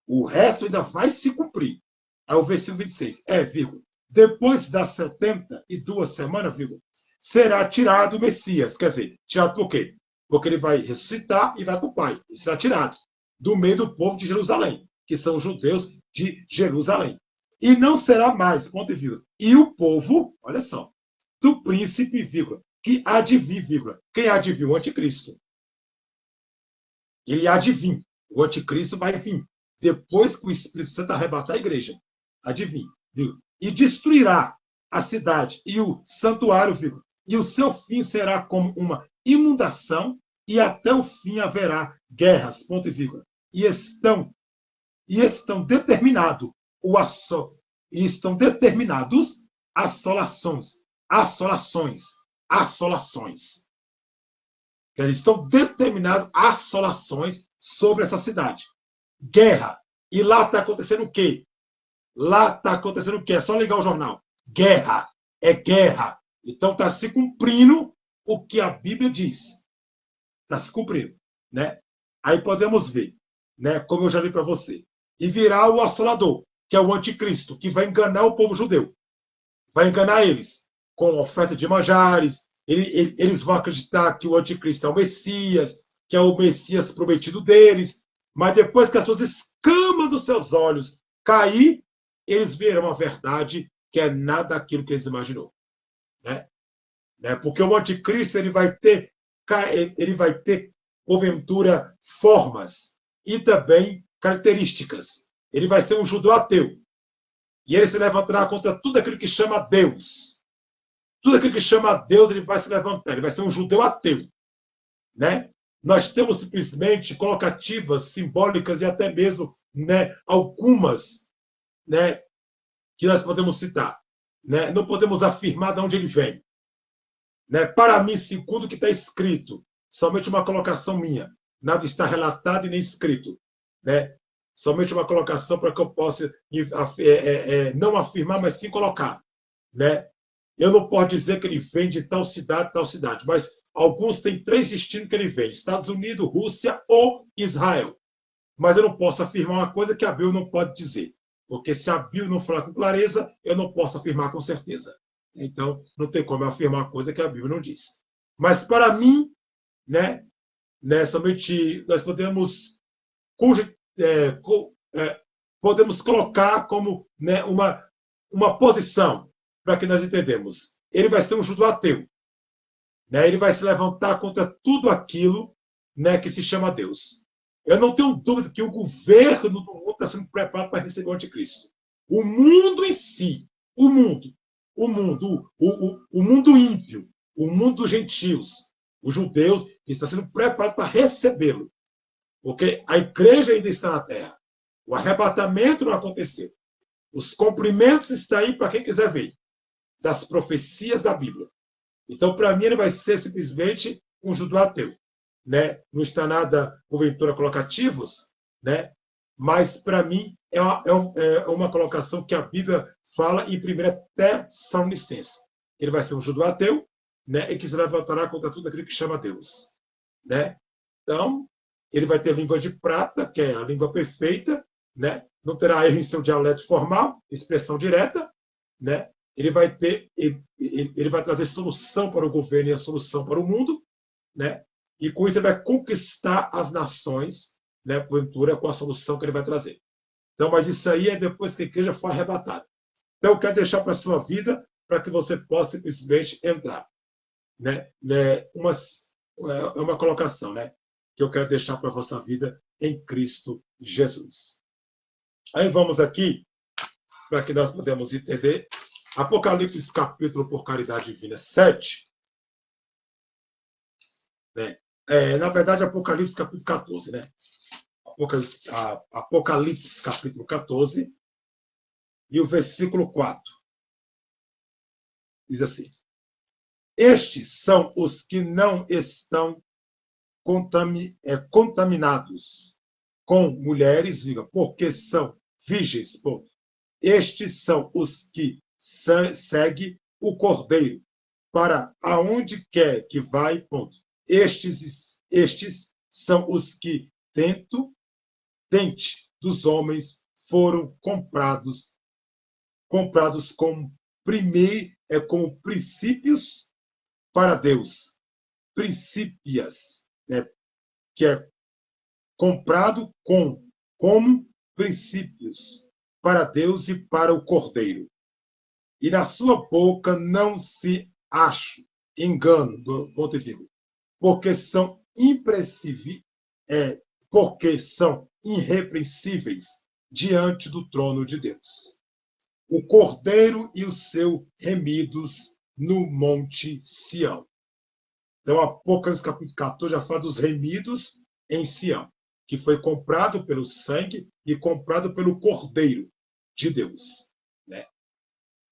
Speaker 1: O resto ainda vai se cumprir. Aí o versículo 26. Vírgula. Depois das 72 semanas, vírgula, será tirado o Messias. Quer dizer, tirado por quê? Porque ele vai ressuscitar e vai para o Pai. Ele será tirado do meio do povo de Jerusalém, que são os judeus de Jerusalém. E não será mais, ponto e vírgula. E o povo, olha só, do príncipe, vírgula, que há de vir, vírgula. Quem há de vir? O anticristo. Ele há de vir. O anticristo vai vir. Depois que o Espírito Santo arrebatar a igreja. Há de vir, vírgula. E destruirá a cidade e o santuário, vírgula. E o seu fim será como uma inundação e até o fim haverá guerras, ponto e vírgula. E estão determinados assolações. Eles estão determinados assolações sobre essa cidade. Guerra. E lá está acontecendo o quê? Lá está acontecendo o quê? É só ligar o jornal. Guerra. É guerra. Então está se cumprindo o que a Bíblia diz. Está se cumprindo. Né? Aí podemos ver, né, como eu já li para você. E virá o assolador, que é o anticristo, que vai enganar o povo judeu. Vai enganar eles com oferta de manjares. Eles vão acreditar que o anticristo é o Messias, que é o Messias prometido deles. Mas depois que as suas escamas dos seus olhos cair, eles verão a verdade, que é nada daquilo que eles imaginou. Né? Porque o anticristo ele vai ter, porventura, formas e também características. Ele vai ser um judeu ateu. E ele se levantará contra tudo aquilo que chama Deus. Tudo aquilo que chama Deus, ele vai se levantar. Ele vai ser um judeu ateu. Né? Nós temos simplesmente colocativas simbólicas e até mesmo, né, algumas, né, que nós podemos citar. Né? Não podemos afirmar de onde ele vem. Né? Para mim, segundo o que está escrito, somente uma colocação minha. Nada está relatado e nem escrito. Né? Somente uma colocação para que eu possa não afirmar, mas sim colocar. Né? Eu não posso dizer que ele vem de tal cidade, mas alguns têm 3 destinos que ele vem: Estados Unidos, Rússia ou Israel. Mas eu não posso afirmar uma coisa que a Bíblia não pode dizer. Porque se a Bíblia não falar com clareza, eu não posso afirmar com certeza. Então, não tem como eu afirmar uma coisa que a Bíblia não diz. Mas para mim, somente nós podemos, podemos colocar como, né, uma posição para que nós entendemos. Ele vai ser um judeu ateu. Né? Ele vai se levantar contra tudo aquilo, né, que se chama Deus. Eu não tenho dúvida que o governo do mundo está sendo preparado para receber o anticristo. O mundo em si, o mundo ímpio, o mundo dos gentios, os judeus, está sendo preparado para recebê-lo. Porque a igreja ainda está na terra. O arrebatamento não aconteceu. Os cumprimentos estão aí para quem quiser ver, das profecias da Bíblia. Então, para mim, ele vai ser simplesmente um judeu ateu. Né? Não está nada, porventura, colocativos, né? Mas, para mim, é uma colocação que a Bíblia fala em 1 Tessalonicenses. Ele vai ser um judeu ateu, né? E que se levantará contra tudo aquilo que chama Deus. Né? Então, ele vai ter língua de prata, que é a língua perfeita, né? Não terá erro em seu dialeto formal, expressão direta, né? Ele vai trazer solução para o governo e a solução para o mundo, né? E com isso ele vai conquistar as nações, né? Porventura, com a solução que ele vai trazer. Então, mas isso aí é depois que a igreja for arrebatada. Então, eu quero deixar para a sua vida, para que você possa simplesmente entrar. Né? Uma colocação, né? Que eu quero deixar para a vossa vida em Cristo Jesus. Aí vamos aqui, para que nós podemos entender. Apocalipse, capítulo, por caridade divina, 7. Né? Na verdade, Apocalipse, capítulo 14. Né? Apocalipse, capítulo 14, e o versículo 4. Diz assim: Estes são os que não estão contaminados com mulheres, porque são virgens. Ponto. Estes são os que seguem o Cordeiro, para aonde quer que vai. Ponto. Estes são os que tente dos homens foram comprados como como princípios para Deus. Princípios, né? Que é comprado como princípios para Deus e para o Cordeiro. E na sua boca não se acha engano, do ponto de vírgula, porque são porque são irrepreensíveis diante do trono de Deus. O Cordeiro e o seu remidos no Monte Sião. Então, Apocalipse capítulo 14 já fala dos remidos em Sião, que foi comprado pelo sangue e comprado pelo Cordeiro de Deus. Né?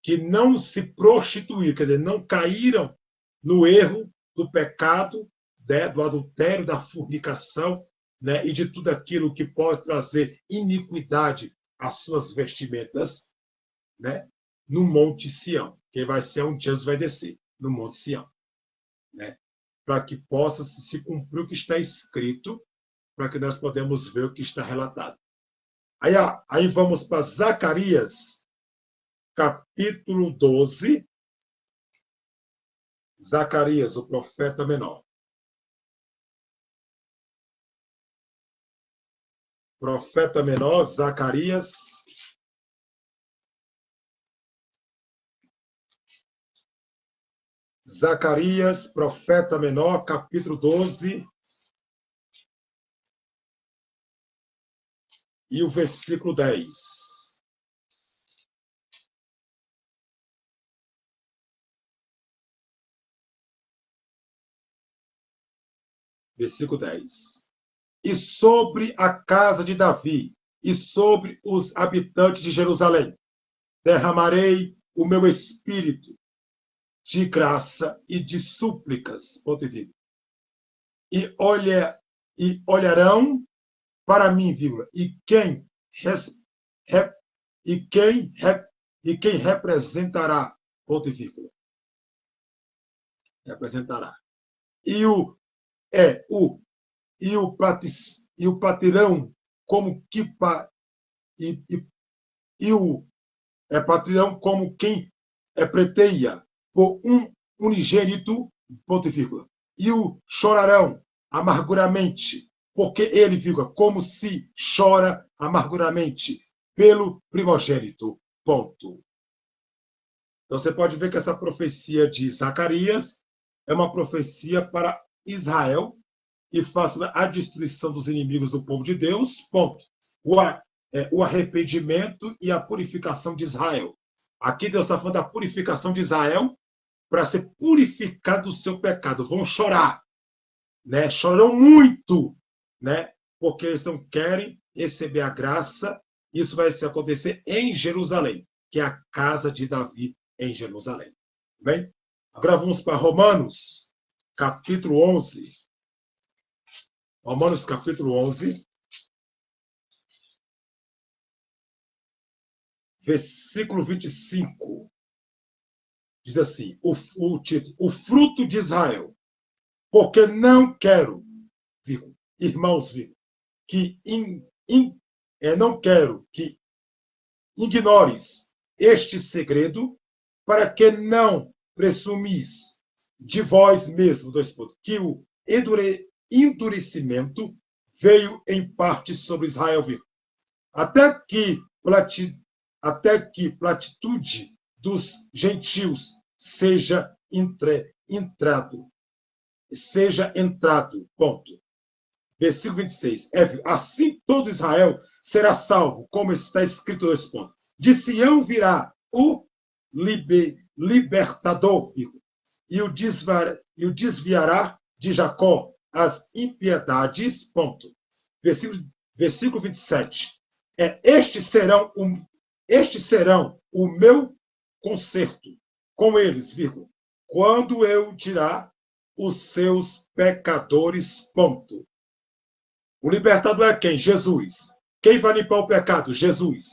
Speaker 1: Que não se prostituíram, quer dizer, não caíram no erro do pecado, né, do adultério, da fornicação, né, e de tudo aquilo que pode trazer iniquidade às suas vestimentas, né, no Monte Sião, que vai ser onde Jesus vai descer, no Monte Sião, né, para que possa se cumprir o que está escrito, para que nós podemos ver o que está relatado. Aí vamos para Zacarias, capítulo 12. Zacarias, o profeta menor. Profeta menor, Zacarias. Zacarias, profeta menor, capítulo 12. E o versículo 10. Versículo 10. E sobre a casa de Davi, e sobre os habitantes de Jerusalém, derramarei o meu espírito de graça e de súplicas. Ponto e vírgula. E olharão para mim, vírgula, e quem representará, ponto e vírgula, representará. E o patirão como que patirão como quem preteia por um unigênito, ponto e vírgula, e o chorarão amarguramente, porque ele, vírgula, como se chora amarguramente pelo primogênito, ponto. Então você pode ver que essa profecia de Zacarias é uma profecia para Israel e faz a destruição dos inimigos do povo de Deus, ponto. O arrependimento e a purificação de Israel. Aqui Deus está falando da purificação de Israel para ser purificado do seu pecado. Vão chorar, né? Choram muito, né? Porque eles não querem receber a graça. Isso vai acontecer em Jerusalém, que é a casa de Davi em Jerusalém. Bem? Agora vamos para Romanos, capítulo 11. Romanos, capítulo 11. Versículo 25. Diz assim, o título, o fruto de Israel. Porque não quero, irmãos, que não quero que ignores este segredo, para que não presumis de vós mesmo, que o endurecimento veio em parte sobre Israel, até que platitude dos gentios seja entrado, ponto. Versículo 26. Assim todo Israel será salvo, como está escrito nesse ponto. De Sião virá o libertador, e o desviará de Jacó as impiedades, ponto. Versículo 27. Estes serão o meu concerto com eles, quando eu tirar os seus pecadores, ponto. O libertador é quem? Jesus. Quem vai limpar o pecado? Jesus.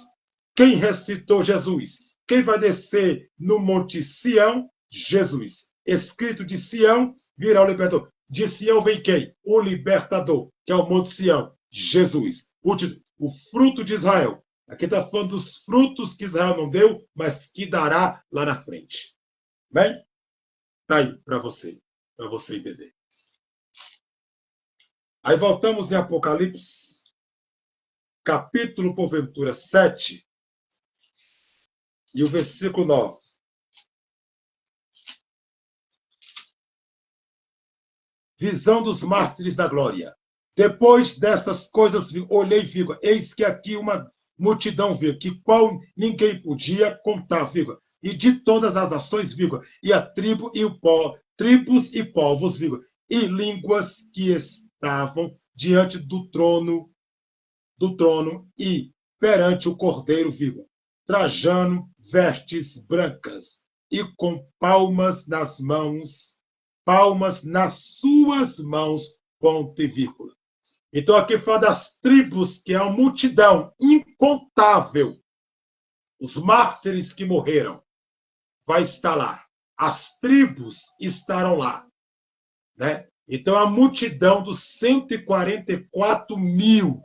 Speaker 1: Quem ressuscitou? Jesus. Quem vai descer no Monte Sião? Jesus. Escrito de Sião virá o libertador. De Sião vem quem? O libertador, que é o Monte Sião. Jesus. O fruto de Israel. Aqui está falando dos frutos que Israel não deu, mas que dará lá na frente. Bem? Está aí para você entender. Aí voltamos em Apocalipse, capítulo, porventura, 7, e o versículo 9. Visão dos mártires da glória. Depois destas coisas, olhei, eis que aqui uma multidão, que qual ninguém podia contar, e de todas as nações, e a tribos e povos, e línguas que estavam diante do trono e perante o Cordeiro, trajando vestes brancas e com palmas nas suas mãos, ponto e vírgula. Então aqui fala das tribos, que é uma multidão incontável. Os mártires que morreram vai estar lá. As tribos estarão lá. Né? Então, a multidão dos 144 mil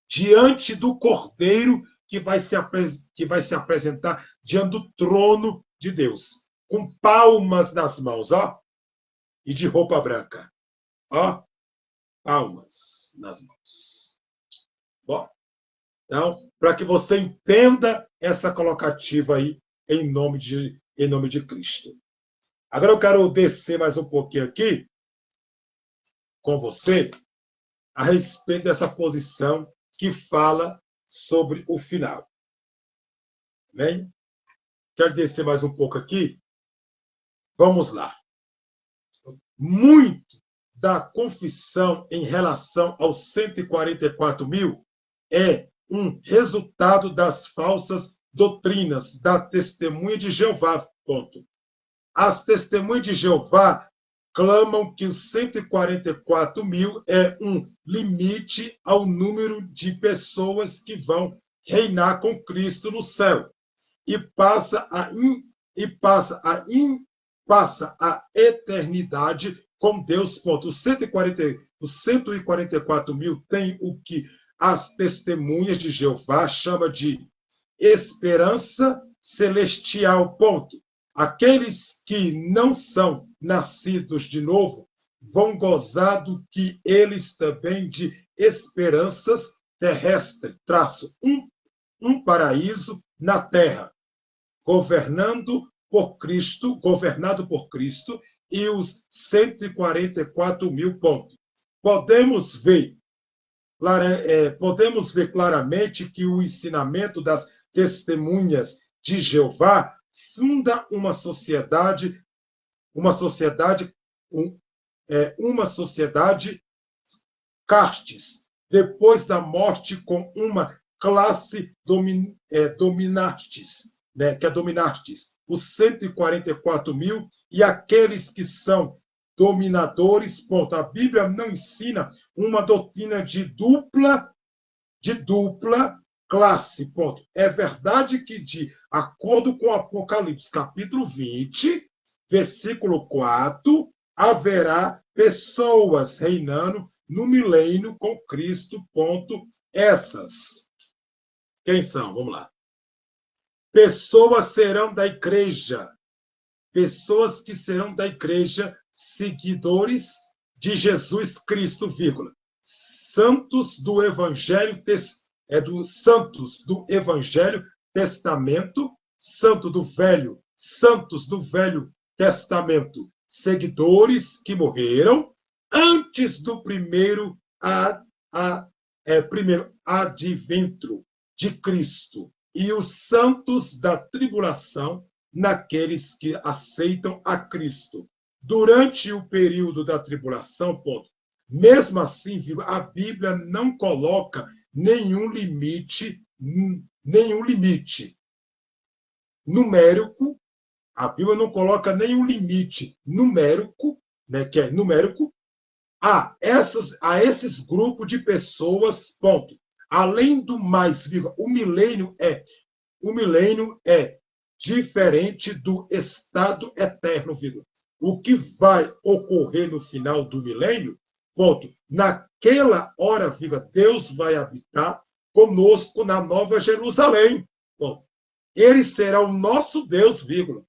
Speaker 1: diante do Cordeiro que vai se apresentar diante do trono de Deus, com palmas nas mãos, ó, e de roupa branca. Ó, palmas nas mãos. Bom, então, para que você entenda essa colocativa aí, em nome de Cristo. Agora eu quero descer mais um pouquinho aqui com você a respeito dessa posição que fala sobre o final. Bem? Quero descer mais um pouco aqui. Vamos lá. Muito da confissão em relação aos 144 mil é um resultado das falsas doutrinas da testemunha de Jeová. Ponto. As testemunhas de Jeová clamam que os 144 mil é um limite ao número de pessoas que vão reinar com Cristo no céu e passa a eternidade com Deus. Ponto. Os 144 mil tem o que as testemunhas de Jeová chama de esperança celestial. Ponto. Aqueles que não são nascidos de novo vão gozar do que eles também de esperanças terrestres, um paraíso na terra, governado por Cristo e os 144 mil pontos. Podemos ver claramente que o ensinamento das testemunhas de Jeová funda uma sociedade castes, depois da morte, com uma classe dominantes, né, que é dominantes, os 144 mil e aqueles que são dominadores. Ponto. A Bíblia não ensina uma doutrina de dupla classe. Ponto. É verdade que, de acordo com Apocalipse, capítulo 20, versículo 4, haverá pessoas reinando no milênio com Cristo. Ponto. Essas. Quem são? Vamos lá. Pessoas serão da igreja. Pessoas que serão da igreja, seguidores de Jesus Cristo, vírgula. Santos do Evangelho Testamento, santos do Velho Testamento, seguidores que morreram antes do primeiro advento de Cristo, e os santos da tribulação naqueles que aceitam a Cristo. Durante o período da tribulação, ponto. Mesmo assim, a Bíblia não coloca nenhum limite numérico. A Bíblia não coloca nenhum limite numérico, né, que é numérico, a esses grupos de pessoas, ponto. Além do mais, o milênio é diferente do estado eterno, vírgula. O que vai ocorrer no final do milênio, ponto. Naquela hora, vírgula, Deus vai habitar conosco na Nova Jerusalém, ponto. Ele será o nosso Deus, vírgula,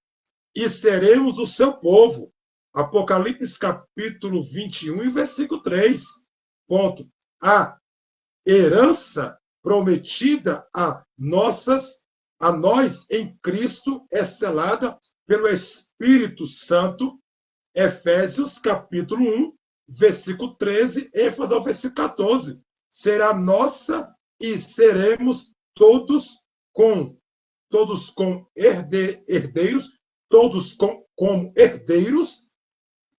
Speaker 1: e seremos o seu povo. Apocalipse capítulo 21 e versículo 3. Ponto. A herança prometida a nós em Cristo é selada pelo Espírito Santo. Efésios capítulo 1, versículo 13, ênfase ao versículo 14. Será nossa e seremos todos como herdeiros, como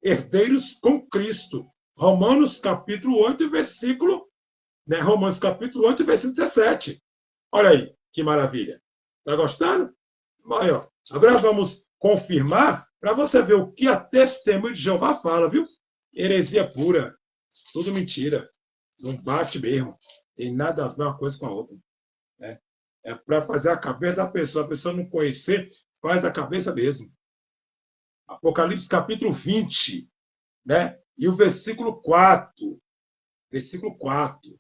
Speaker 1: herdeiros com Cristo. Romanos capítulo 8, versículo 17. Olha aí, que maravilha. Está gostando? Aí, ó. Agora vamos confirmar para você ver o que a testemunha de Jeová fala, viu? Heresia pura. Tudo mentira. Não bate mesmo. Tem nada a ver uma coisa com a outra. Né? É para fazer a cabeça da pessoa. A pessoa não conhecer, faz a cabeça mesmo. Apocalipse capítulo 20, né? E o versículo 4. Versículo 4.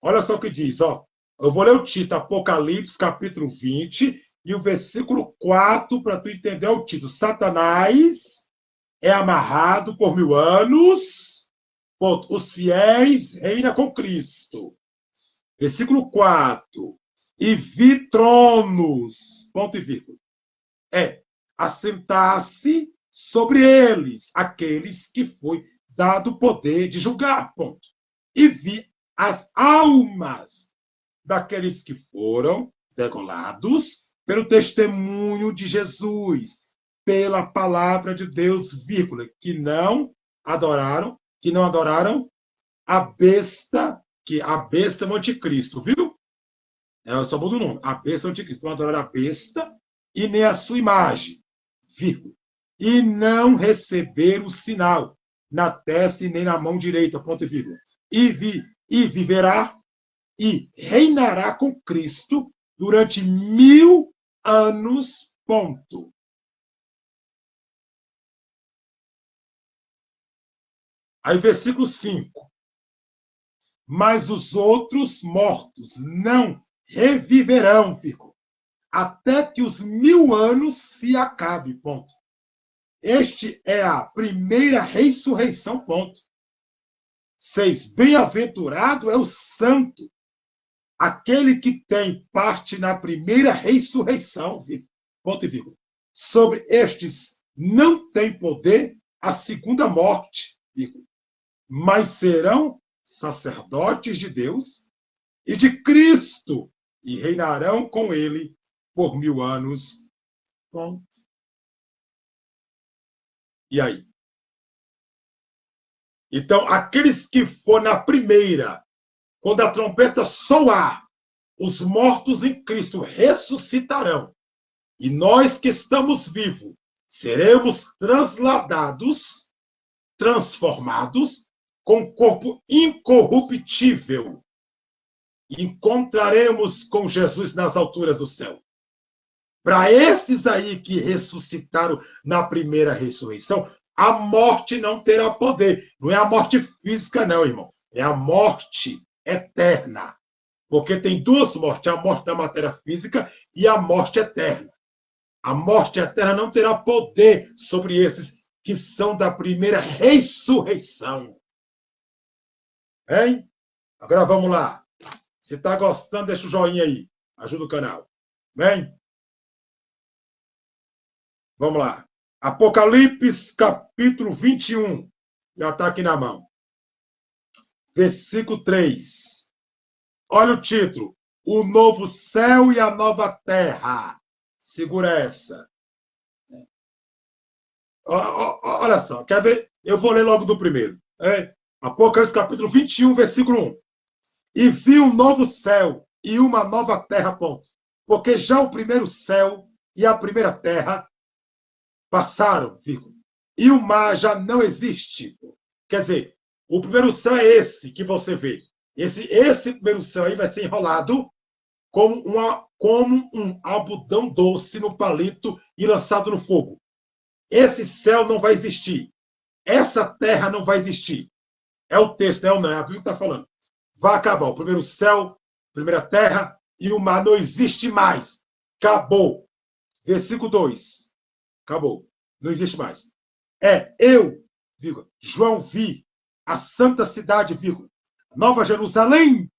Speaker 1: Olha só o que diz, ó. Eu vou ler o título, Apocalipse capítulo 20, e o versículo 4, para tu entender o título. Satanás é amarrado por 1000 anos, ponto. Os fiéis reinam com Cristo. Versículo 4. E vi tronos, ponto e vírgula. Assentar-se sobre eles, aqueles que foi dado o poder de julgar, ponto. E vi as almas daqueles que foram degolados pelo testemunho de Jesus, pela palavra de Deus, vírgula, que não adoraram a besta, que a besta é o anticristo, viu? Só muda o nome. A besta é o anticristo. Não adoraram a besta e nem a sua imagem, vírgula. E não receber o sinal na testa e nem na mão direita, ponto e vírgula. E viverá e reinará com Cristo durante 1000 anos, ponto. Aí, versículo 5. Mas os outros mortos não reviverão, vírgula, até que os 1000 anos se acabe, ponto. Este é a primeira ressurreição, ponto. 6. Bem-aventurado é o santo, aquele que tem parte na primeira ressurreição, ponto e vírgula. Sobre estes não tem poder a segunda morte, vírgula, mas serão sacerdotes de Deus e de Cristo e reinarão com ele por 1000 anos, ponto. E aí? Então, aqueles que for na primeira, quando a trombeta soar, os mortos em Cristo ressuscitarão. E nós que estamos vivos, seremos transladados, transformados, com corpo incorruptível. Encontraremos com Jesus nas alturas do céu. Para esses aí que ressuscitaram na primeira ressurreição, a morte não terá poder. Não é a morte física, não, irmão. É a morte eterna. Porque tem duas mortes, a morte da matéria física e a morte eterna. A morte eterna não terá poder sobre esses que são da primeira ressurreição. Hein? Agora vamos lá. Se está gostando, deixa o joinha aí. Ajuda o canal. Bem? Vamos lá. Apocalipse, capítulo 21. Já está aqui na mão. Versículo 3. Olha o título. O novo céu e a nova terra. Segura essa. Olha só. Quer ver? Eu vou ler logo do primeiro. Apocalipse, capítulo 21, versículo 1. E vi um novo céu e uma nova terra, ponto. Porque já o primeiro céu e a primeira terra passaram, vírgula, e o mar já não existe. Quer dizer, o primeiro céu é esse que você vê. Esse primeiro céu aí vai ser enrolado como um algodão doce no palito e lançado no fogo. Esse céu não vai existir. Essa terra não vai existir. É o texto, não é a Bíblia que está falando. Vai acabar o primeiro céu, primeira terra e o mar não existe mais. Acabou. Versículo 2. Acabou. Não existe mais. Eu, vírgula, João, vi a santa cidade, vírgula, Nova Jerusalém.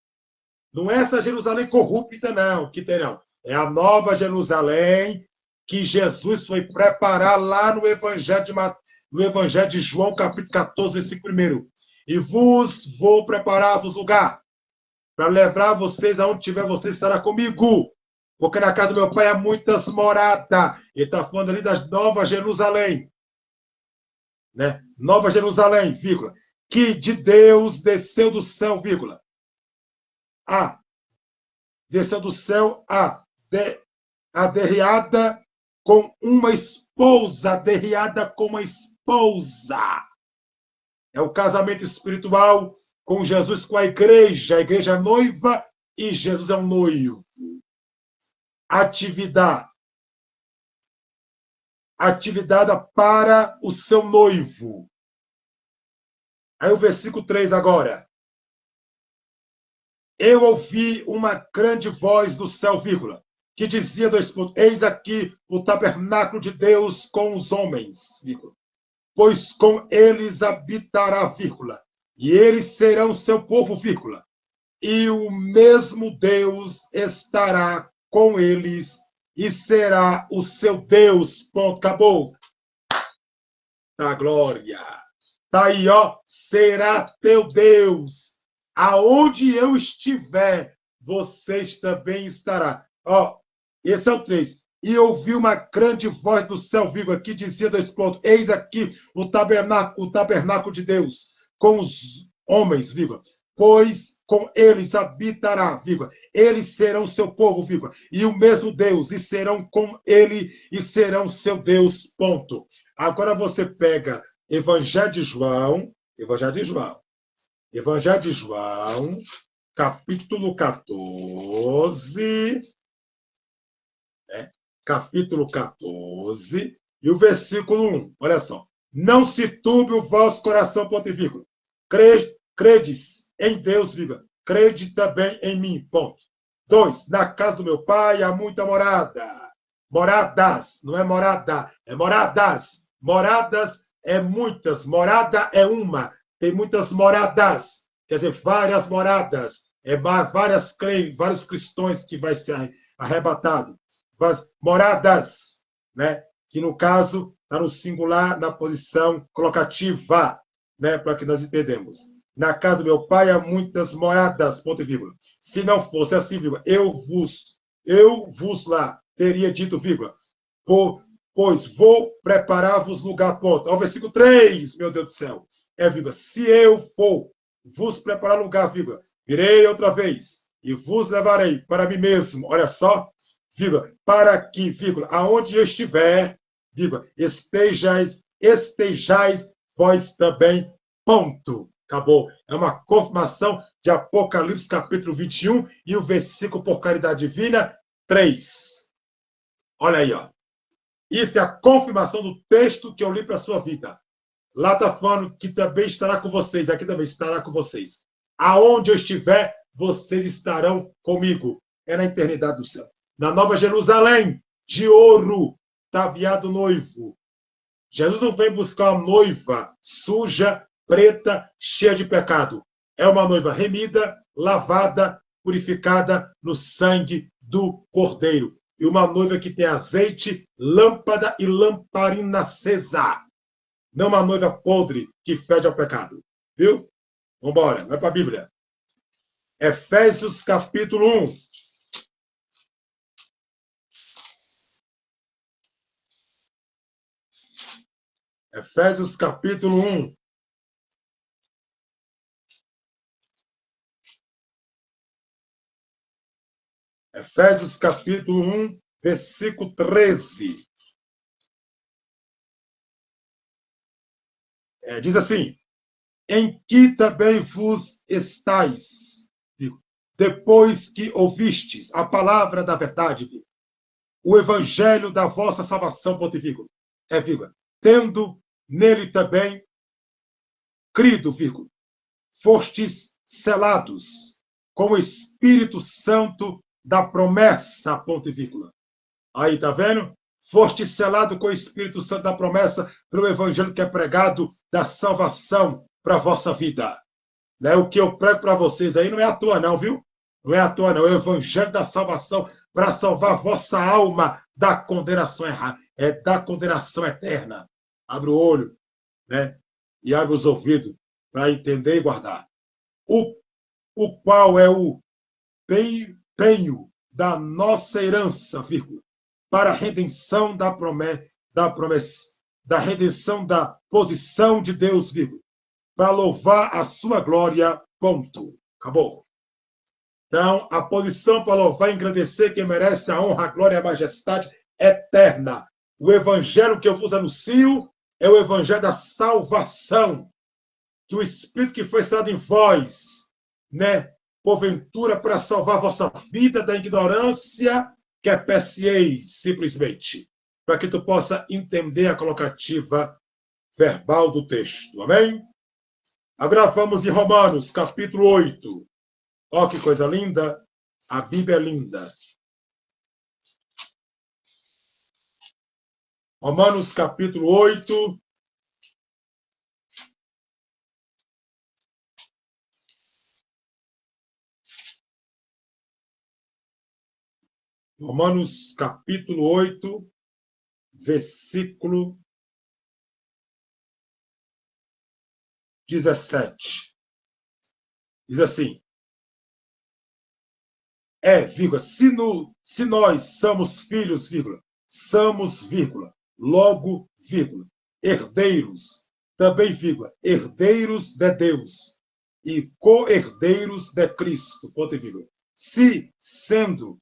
Speaker 1: Não é essa Jerusalém corrupta, não, que tem não. É a Nova Jerusalém que Jesus foi preparar lá no Evangelho de João, capítulo 14, versículo 1. E vos vou preparar-vos lugar, para levar vocês aonde tiver, você estará comigo. Porque na casa do meu pai há muitas moradas. Ele está falando ali da Nova Jerusalém. Né? Nova Jerusalém, vírgula, que de Deus desceu do céu, vírgula. Desceu do céu derriada com uma esposa, derriada com uma esposa. É o casamento espiritual com Jesus, com a igreja noiva e Jesus é um noivo. Atividade. Atividade para o seu noivo. Aí o versículo 3 agora. Eu ouvi uma grande voz do céu, vírgula, que dizia, eis aqui o tabernáculo de Deus com os homens, vírgula, pois com eles habitará, vírgula, e eles serão seu povo, vírgula, e o mesmo Deus estará com eles e será o seu Deus. Ponto, acabou. Da glória. Tá aí, ó, será teu Deus. Aonde eu estiver, vocês também estará. Ó, esse é o 3. E ouvi uma grande voz do céu, vírgula, que dizia, eis aqui o tabernáculo de Deus, com os homens, vírgula, pois com eles habitará, vírgula, eles serão seu povo, vírgula, e o mesmo Deus, e serão com ele, e serão seu Deus, ponto. Agora você pega Evangelho de João, capítulo 14, capítulo 14, e o versículo 1. Olha só. Não se turbe o vosso coração, ponto e vírgula. Credes em Deus, vírgula. Crede também em mim, ponto. 2. Na casa do meu pai há muita morada. Moradas, não é morada, é moradas. Moradas é muitas, morada é uma. Tem muitas moradas, quer dizer, várias moradas. Vários cristãos que vai ser arrebatado. Moradas, né? Que no caso está no singular, na posição colocativa, né? Para que nós entendemos. Na casa do meu pai há muitas moradas, ponto e vírgula. Se não fosse assim, vírgula, eu vos lá teria dito, vírgula, pois vou preparar-vos lugar, ponto. Ao versículo 3, meu Deus do céu, vírgula, se eu for vos preparar lugar, vírgula, virei outra vez e vos levarei para mim mesmo, olha só, vírgula, para que, vírgula, aonde eu estiver, vírgula, estejais vós também, ponto. Acabou. É uma confirmação de Apocalipse capítulo 21 e o versículo por caridade divina 3. Olha aí, ó. Isso é a confirmação do texto que eu li para a sua vida. Lá está falando que também estará com vocês, aqui também estará com vocês. Aonde eu estiver, vocês estarão comigo. É na eternidade do céu. Na Nova Jerusalém, de ouro, tabiado noivo. Jesus não vem buscar uma noiva suja, preta, cheia de pecado. É uma noiva remida, lavada, purificada no sangue do Cordeiro. E uma noiva que tem azeite, lâmpada e lamparina acesa. Não uma noiva podre que fede ao pecado. Viu? Vamos embora, vai para a Bíblia. Efésios capítulo 1. Efésios capítulo 1. Efésios capítulo 1, versículo 13. Diz assim, em que também vos estáis, depois que ouvistes a palavra da verdade, o evangelho da vossa salvação, ponto vírgula, tendo nele também crido, fostes selados com o Espírito Santo da promessa, ponto e vírgula. Aí, tá vendo? Foste selado com o Espírito Santo da promessa pelo evangelho que é pregado da salvação para a vossa vida. Né? O que eu prego para vocês aí não é à toa não, viu? Não é à toa não, é o evangelho da salvação para salvar a vossa alma da condenação errada, da condenação eterna. Abre o olho, né? E abre os ouvidos para entender e guardar. O qual é o penho da nossa herança, para a redenção da promessa, da redenção da posição de Deus, para louvar a sua glória, ponto. Acabou. Então, a posição para louvar e engrandecer quem merece a honra, a glória e a majestade eterna. O evangelho que eu vos anuncio é o evangelho da salvação, que o Espírito que foi selado em vós, né, porventura, para salvar vossa vida da ignorância que percieis, simplesmente, para que tu possa entender a colocativa verbal do texto. Amém? Agora vamos em Romanos, capítulo 8. Ó, que coisa linda! A Bíblia é linda. Romanos, capítulo 8. Romanos, capítulo 8, versículo 17. Diz assim: se nós somos filhos, somos, logo, herdeiros, também, herdeiros de Deus e co-herdeiros de Cristo, ponto e vírgula. Se, sendo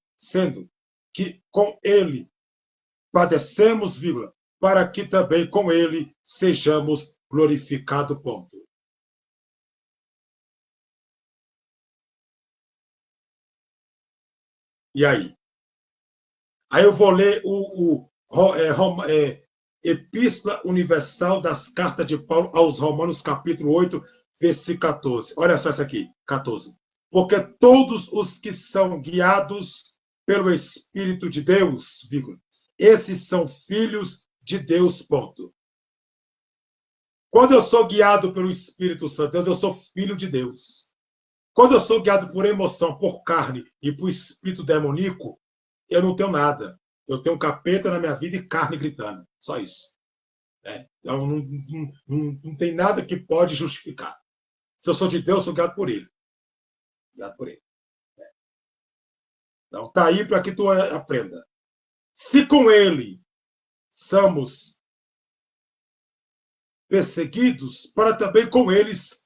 Speaker 1: que com ele padecemos, para que também com ele sejamos glorificados, ponto. E aí? Aí eu vou ler Epístola Universal das Cartas de Paulo aos Romanos, capítulo 8, versículo 14. Olha só isso aqui, 14. Porque todos os que são guiados pelo Espírito de Deus, esses são filhos de Deus, ponto. Quando eu sou guiado pelo Espírito Santo, eu sou filho de Deus. Quando eu sou guiado por emoção, por carne e por espírito demoníaco, eu não tenho nada. Eu tenho um capeta na minha vida e carne gritando. Só isso. Então, não tem nada que pode justificar. Se eu sou de Deus, eu sou guiado por ele. Guiado por ele. Então, está aí para que tu aprenda. Se com ele somos perseguidos, para também com eles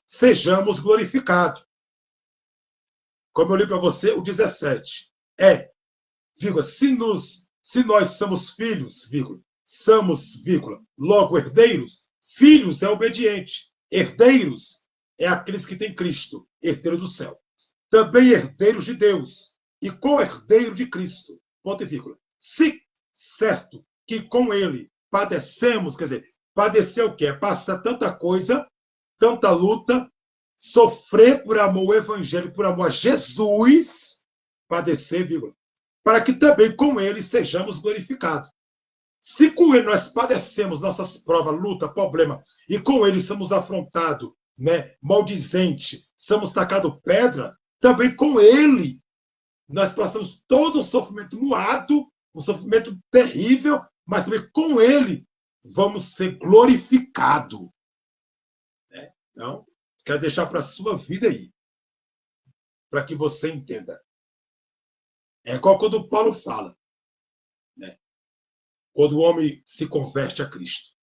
Speaker 1: sejamos glorificados. Como eu li para você, o 17. Se nós somos filhos, somos, logo herdeiros, filhos é obediente, herdeiros é aqueles que têm Cristo, herdeiro do céu. Também herdeiros de Deus e co-herdeiro de Cristo, ponto e vírgula. Se certo que com ele padecemos, quer dizer, padecer o quê? Passar tanta coisa, tanta luta, sofrer por amor ao Evangelho, por amor a Jesus, padecer, para que também com ele sejamos glorificados. Se com ele nós padecemos nossas provas, luta, problema, e com ele somos afrontados, maldizente, somos tacados pedra, também com ele nós passamos todo um sofrimento moado, um sofrimento terrível, mas também com ele vamos ser glorificados. Então, quero deixar para a sua vida aí, para que você entenda. É igual quando o Paulo fala, quando o homem se converte a Cristo.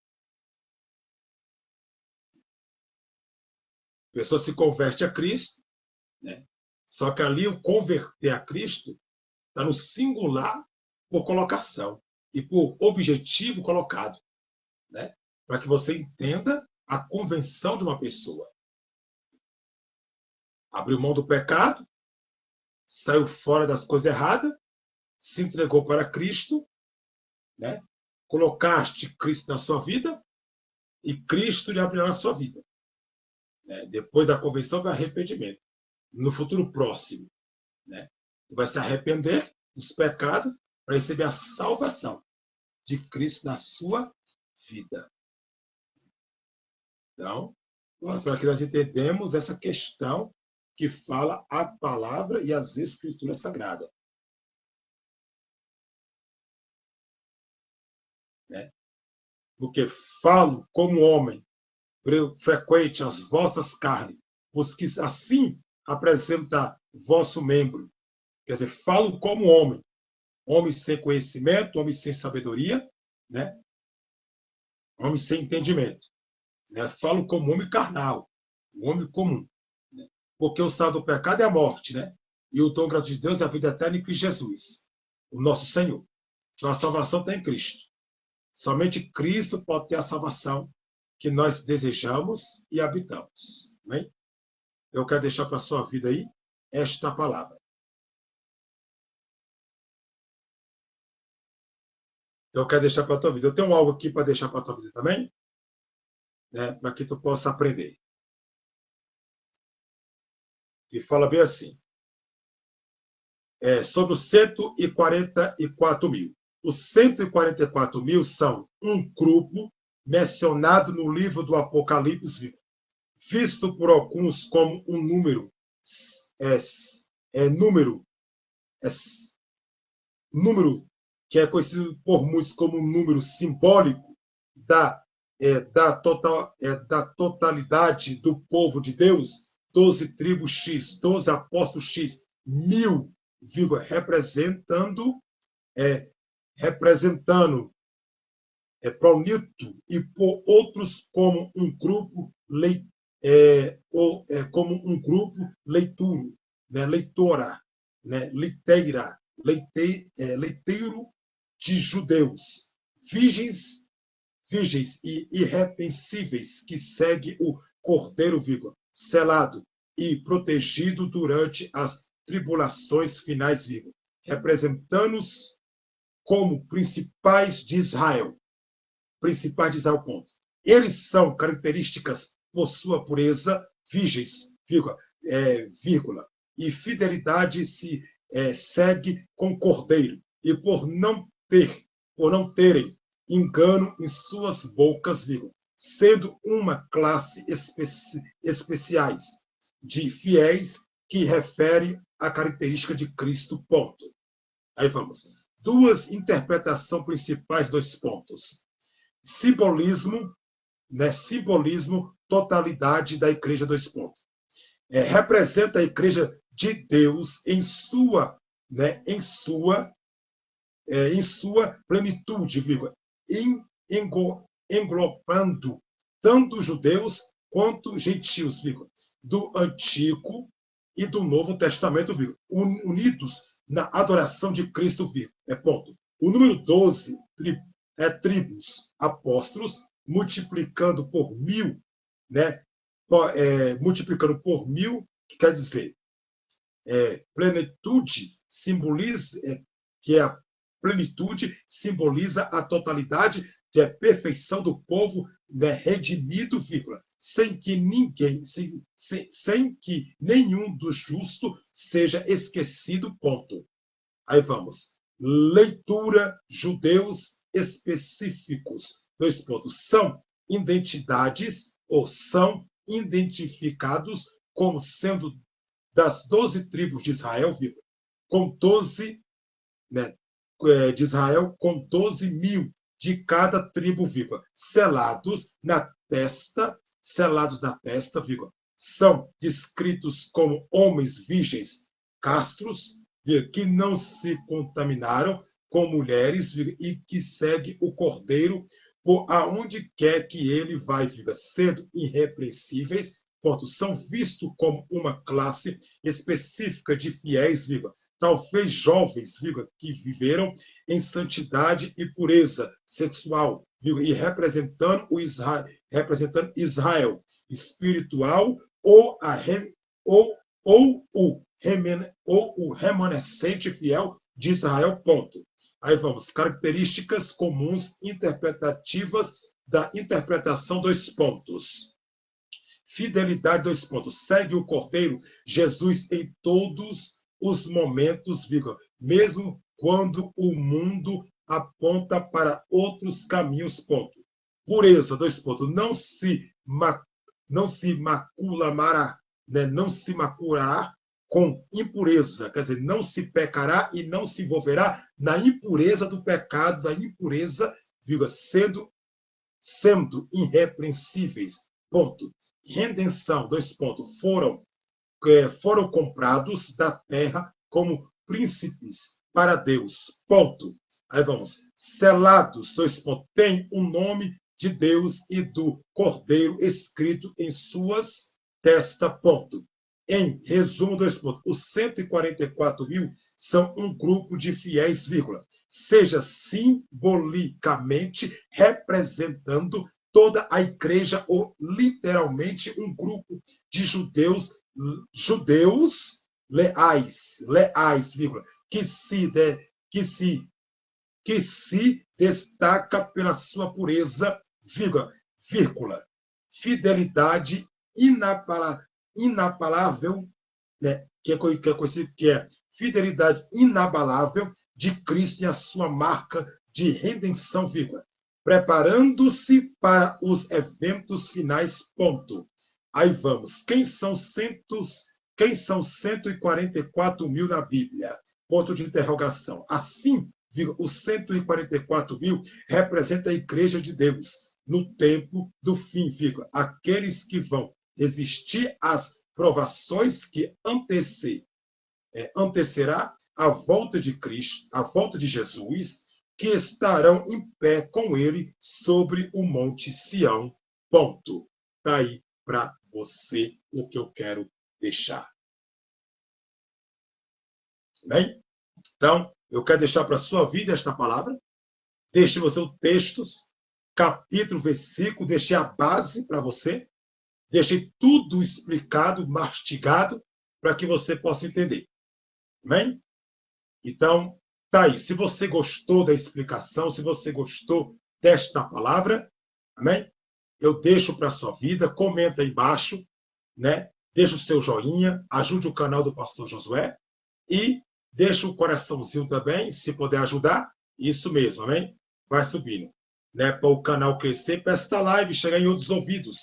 Speaker 1: A pessoa se converte a Cristo, só que ali o converter a Cristo está no singular por colocação e por objetivo colocado, para que você entenda a convenção de uma pessoa. Abriu mão do pecado, saiu fora das coisas erradas, se entregou para Cristo, colocaste Cristo na sua vida e Cristo lhe abrirá na sua vida. Depois da convenção vem arrependimento. No futuro próximo, tu vai se arrepender dos pecados para receber a salvação de Cristo na sua vida. Então, para que nós entendamos essa questão que fala a palavra e as escrituras sagradas. Porque falo como homem, frequente as vossas carnes, os que assim apresenta vosso membro. Quer dizer, falo como homem. Homem sem conhecimento, homem sem sabedoria, homem sem entendimento. Falo como homem carnal, um homem comum. Porque o salário do pecado é a morte, e o dom gratuito de Deus é a vida eterna em Cristo Jesus, o nosso Senhor. Então a salvação está em Cristo. Somente Cristo pode ter a salvação que nós desejamos e habitamos. Amém? Eu quero deixar para a sua vida aí esta palavra. Então, eu quero deixar para a tua vida. Eu tenho algo aqui para deixar para a tua vida também, né, para que tu possa aprender. E fala bem assim, sobre os 144 mil. Os 144 mil são um grupo mencionado no livro do Apocalipse, visto por alguns como um número, número que é conhecido por muitos como um número simbólico da totalidade do povo de Deus, 12 tribos X, 12 apóstolos X, 1000, representando Pronito e por outros como um grupo leituro, né, leitora, né, leiteiro de judeus, virgens e irrepreensíveis, que segue o Cordeiro, selado e protegido durante as tribulações finais, representando-os como principais de Israel, ponto. Eles são características por sua pureza, virgens, vírgula, e fidelidade se segue com Cordeiro, e por não terem engano em suas bocas, sendo uma classe especiais de fiéis que refere à característica de Cristo, ponto. Aí vamos. Duas interpretações principais, 2 pontos. Simbolismo, né? Simbolismo, totalidade da igreja, 2 pontos. Representa a igreja de Deus em sua plenitude, englobando tanto judeus quanto gentios, do Antigo e do Novo Testamento, unidos na adoração de Cristo, ponto. O número 12, tribos, apóstolos, multiplicando por 1000, né? Multiplicando por 1000, que quer dizer, plenitude simboliza, que é a plenitude simboliza a totalidade de perfeição do povo, né, redimido, sem que nenhum dos justos seja esquecido, ponto. Aí vamos. Leitura, judeus específicos, 2 pontos. São identidades ou são identificados como sendo das 12 tribos de Israel, com 12, né, de Israel, com 12 mil de cada tribo, selados na testa, são descritos como homens virgens, castros, que não se contaminaram com mulheres, e que segue o Cordeiro por aonde quer que ele vai, sendo irrepreensíveis, ponto, são vistos como uma classe específica de fiéis, talvez jovens, que viveram em santidade e pureza sexual, e representando Israel espiritual, ou o remanescente fiel de Israel, ponto. Aí vamos, características comuns interpretativas da interpretação, 2 pontos. Fidelidade, 2 pontos. Segue o Cordeiro Jesus em todos os momentos, mesmo quando o mundo aponta para outros caminhos, ponto. Pureza, 2 pontos. Não se maculará, né? Não se maculará com impureza, quer dizer, não se pecará e não se envolverá na impureza do pecado, da impureza, sendo irrepreensíveis, ponto. Redenção, 2 pontos. Foram comprados da terra como príncipes para Deus, ponto. Aí vamos. Selados, 2 pontos. Tem o nome de Deus e do Cordeiro escrito em suas testas, ponto. Em resumo, 2 pontos. Os 144 mil são um grupo de fiéis, seja simbolicamente representando toda a igreja, ou literalmente um grupo de judeus leais, vírgula, que se destaca pela sua pureza, vírgula, fidelidade inabalável, né, que é fidelidade inabalável de Cristo e a sua marca de redenção, vírgula, preparando-se para os eventos finais, ponto. Aí vamos, quem são 144 mil na Bíblia? Ponto de interrogação. Assim, os 144 mil representa a Igreja de Deus no tempo do fim, aqueles que vão resistir às provações que antecerá a volta de Cristo, a volta de Jesus, que estarão em pé com ele sobre o Monte Sião. Ponto. Está aí para você o que eu quero deixar. Bem? Então, eu quero deixar para a sua vida esta palavra. Deixe você os textos, capítulo, versículo, deixei a base para você. Deixei tudo explicado, mastigado, para que você possa entender. Amém? Então, tá aí. Se você gostou da explicação, se você gostou desta palavra, amém? Eu deixo para a sua vida, comenta aí embaixo, né? Deixa o seu joinha, ajude o canal do Pastor Josué e deixa o coraçãozinho também, se puder ajudar. Isso mesmo, amém? Vai subindo, né? Para o canal crescer, para esta live chegar em outros ouvidos,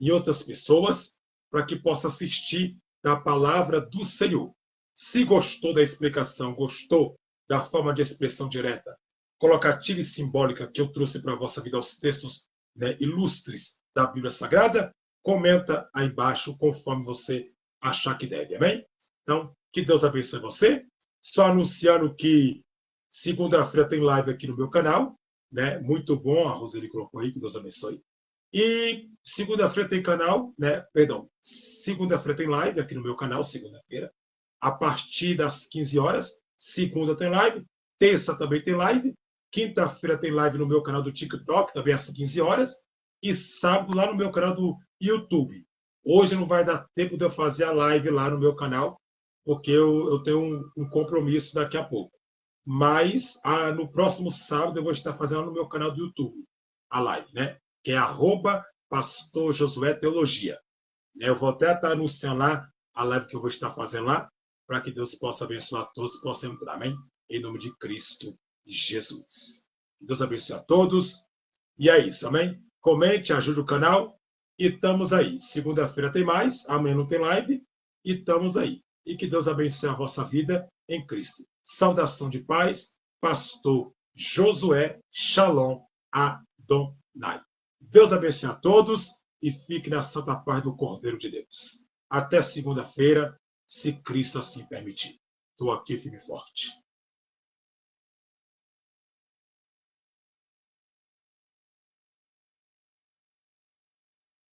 Speaker 1: em outras pessoas, para que possa assistir da palavra do Senhor. Se gostou da explicação, gostou da forma de expressão direta, colocativa e simbólica que eu trouxe para a vossa vida, os textos, né, ilustres da Bíblia Sagrada, comenta aí embaixo conforme você achar que deve, amém? Então, que Deus abençoe você. Só anunciando que segunda-feira tem live aqui no meu canal, né? Muito bom, a Roseli colocou aí, que Deus abençoe. E segunda-feira tem canal, né? Perdão, segunda-feira tem live aqui no meu canal, segunda-feira, a partir das 15 horas. Segunda tem live, terça também tem live, quinta-feira tem live no meu canal do TikTok, também às 15 horas, e sábado lá no meu canal do YouTube. Hoje não vai dar tempo de eu fazer a live lá no meu canal, porque eu tenho um compromisso daqui a pouco. Mas no próximo sábado eu vou estar fazendo no meu canal do YouTube a live, né? Que é @Pastor Josué Teologia. Eu vou até estar anunciando lá a live que eu vou estar fazendo lá, para que Deus possa abençoar todos e possa entrar, amém? Em nome de Cristo Jesus. Deus abençoe a todos. E é isso, amém? Comente, ajude o canal. E estamos aí. Segunda-feira tem mais, amanhã não tem live. E estamos aí. E que Deus abençoe a vossa vida em Cristo. Saudação de paz, Pastor Josué Shalom Adonai. Deus abençoe a todos e fique na santa paz do Cordeiro de Deus. Até segunda-feira, se Cristo assim permitir. Estou aqui firme e forte.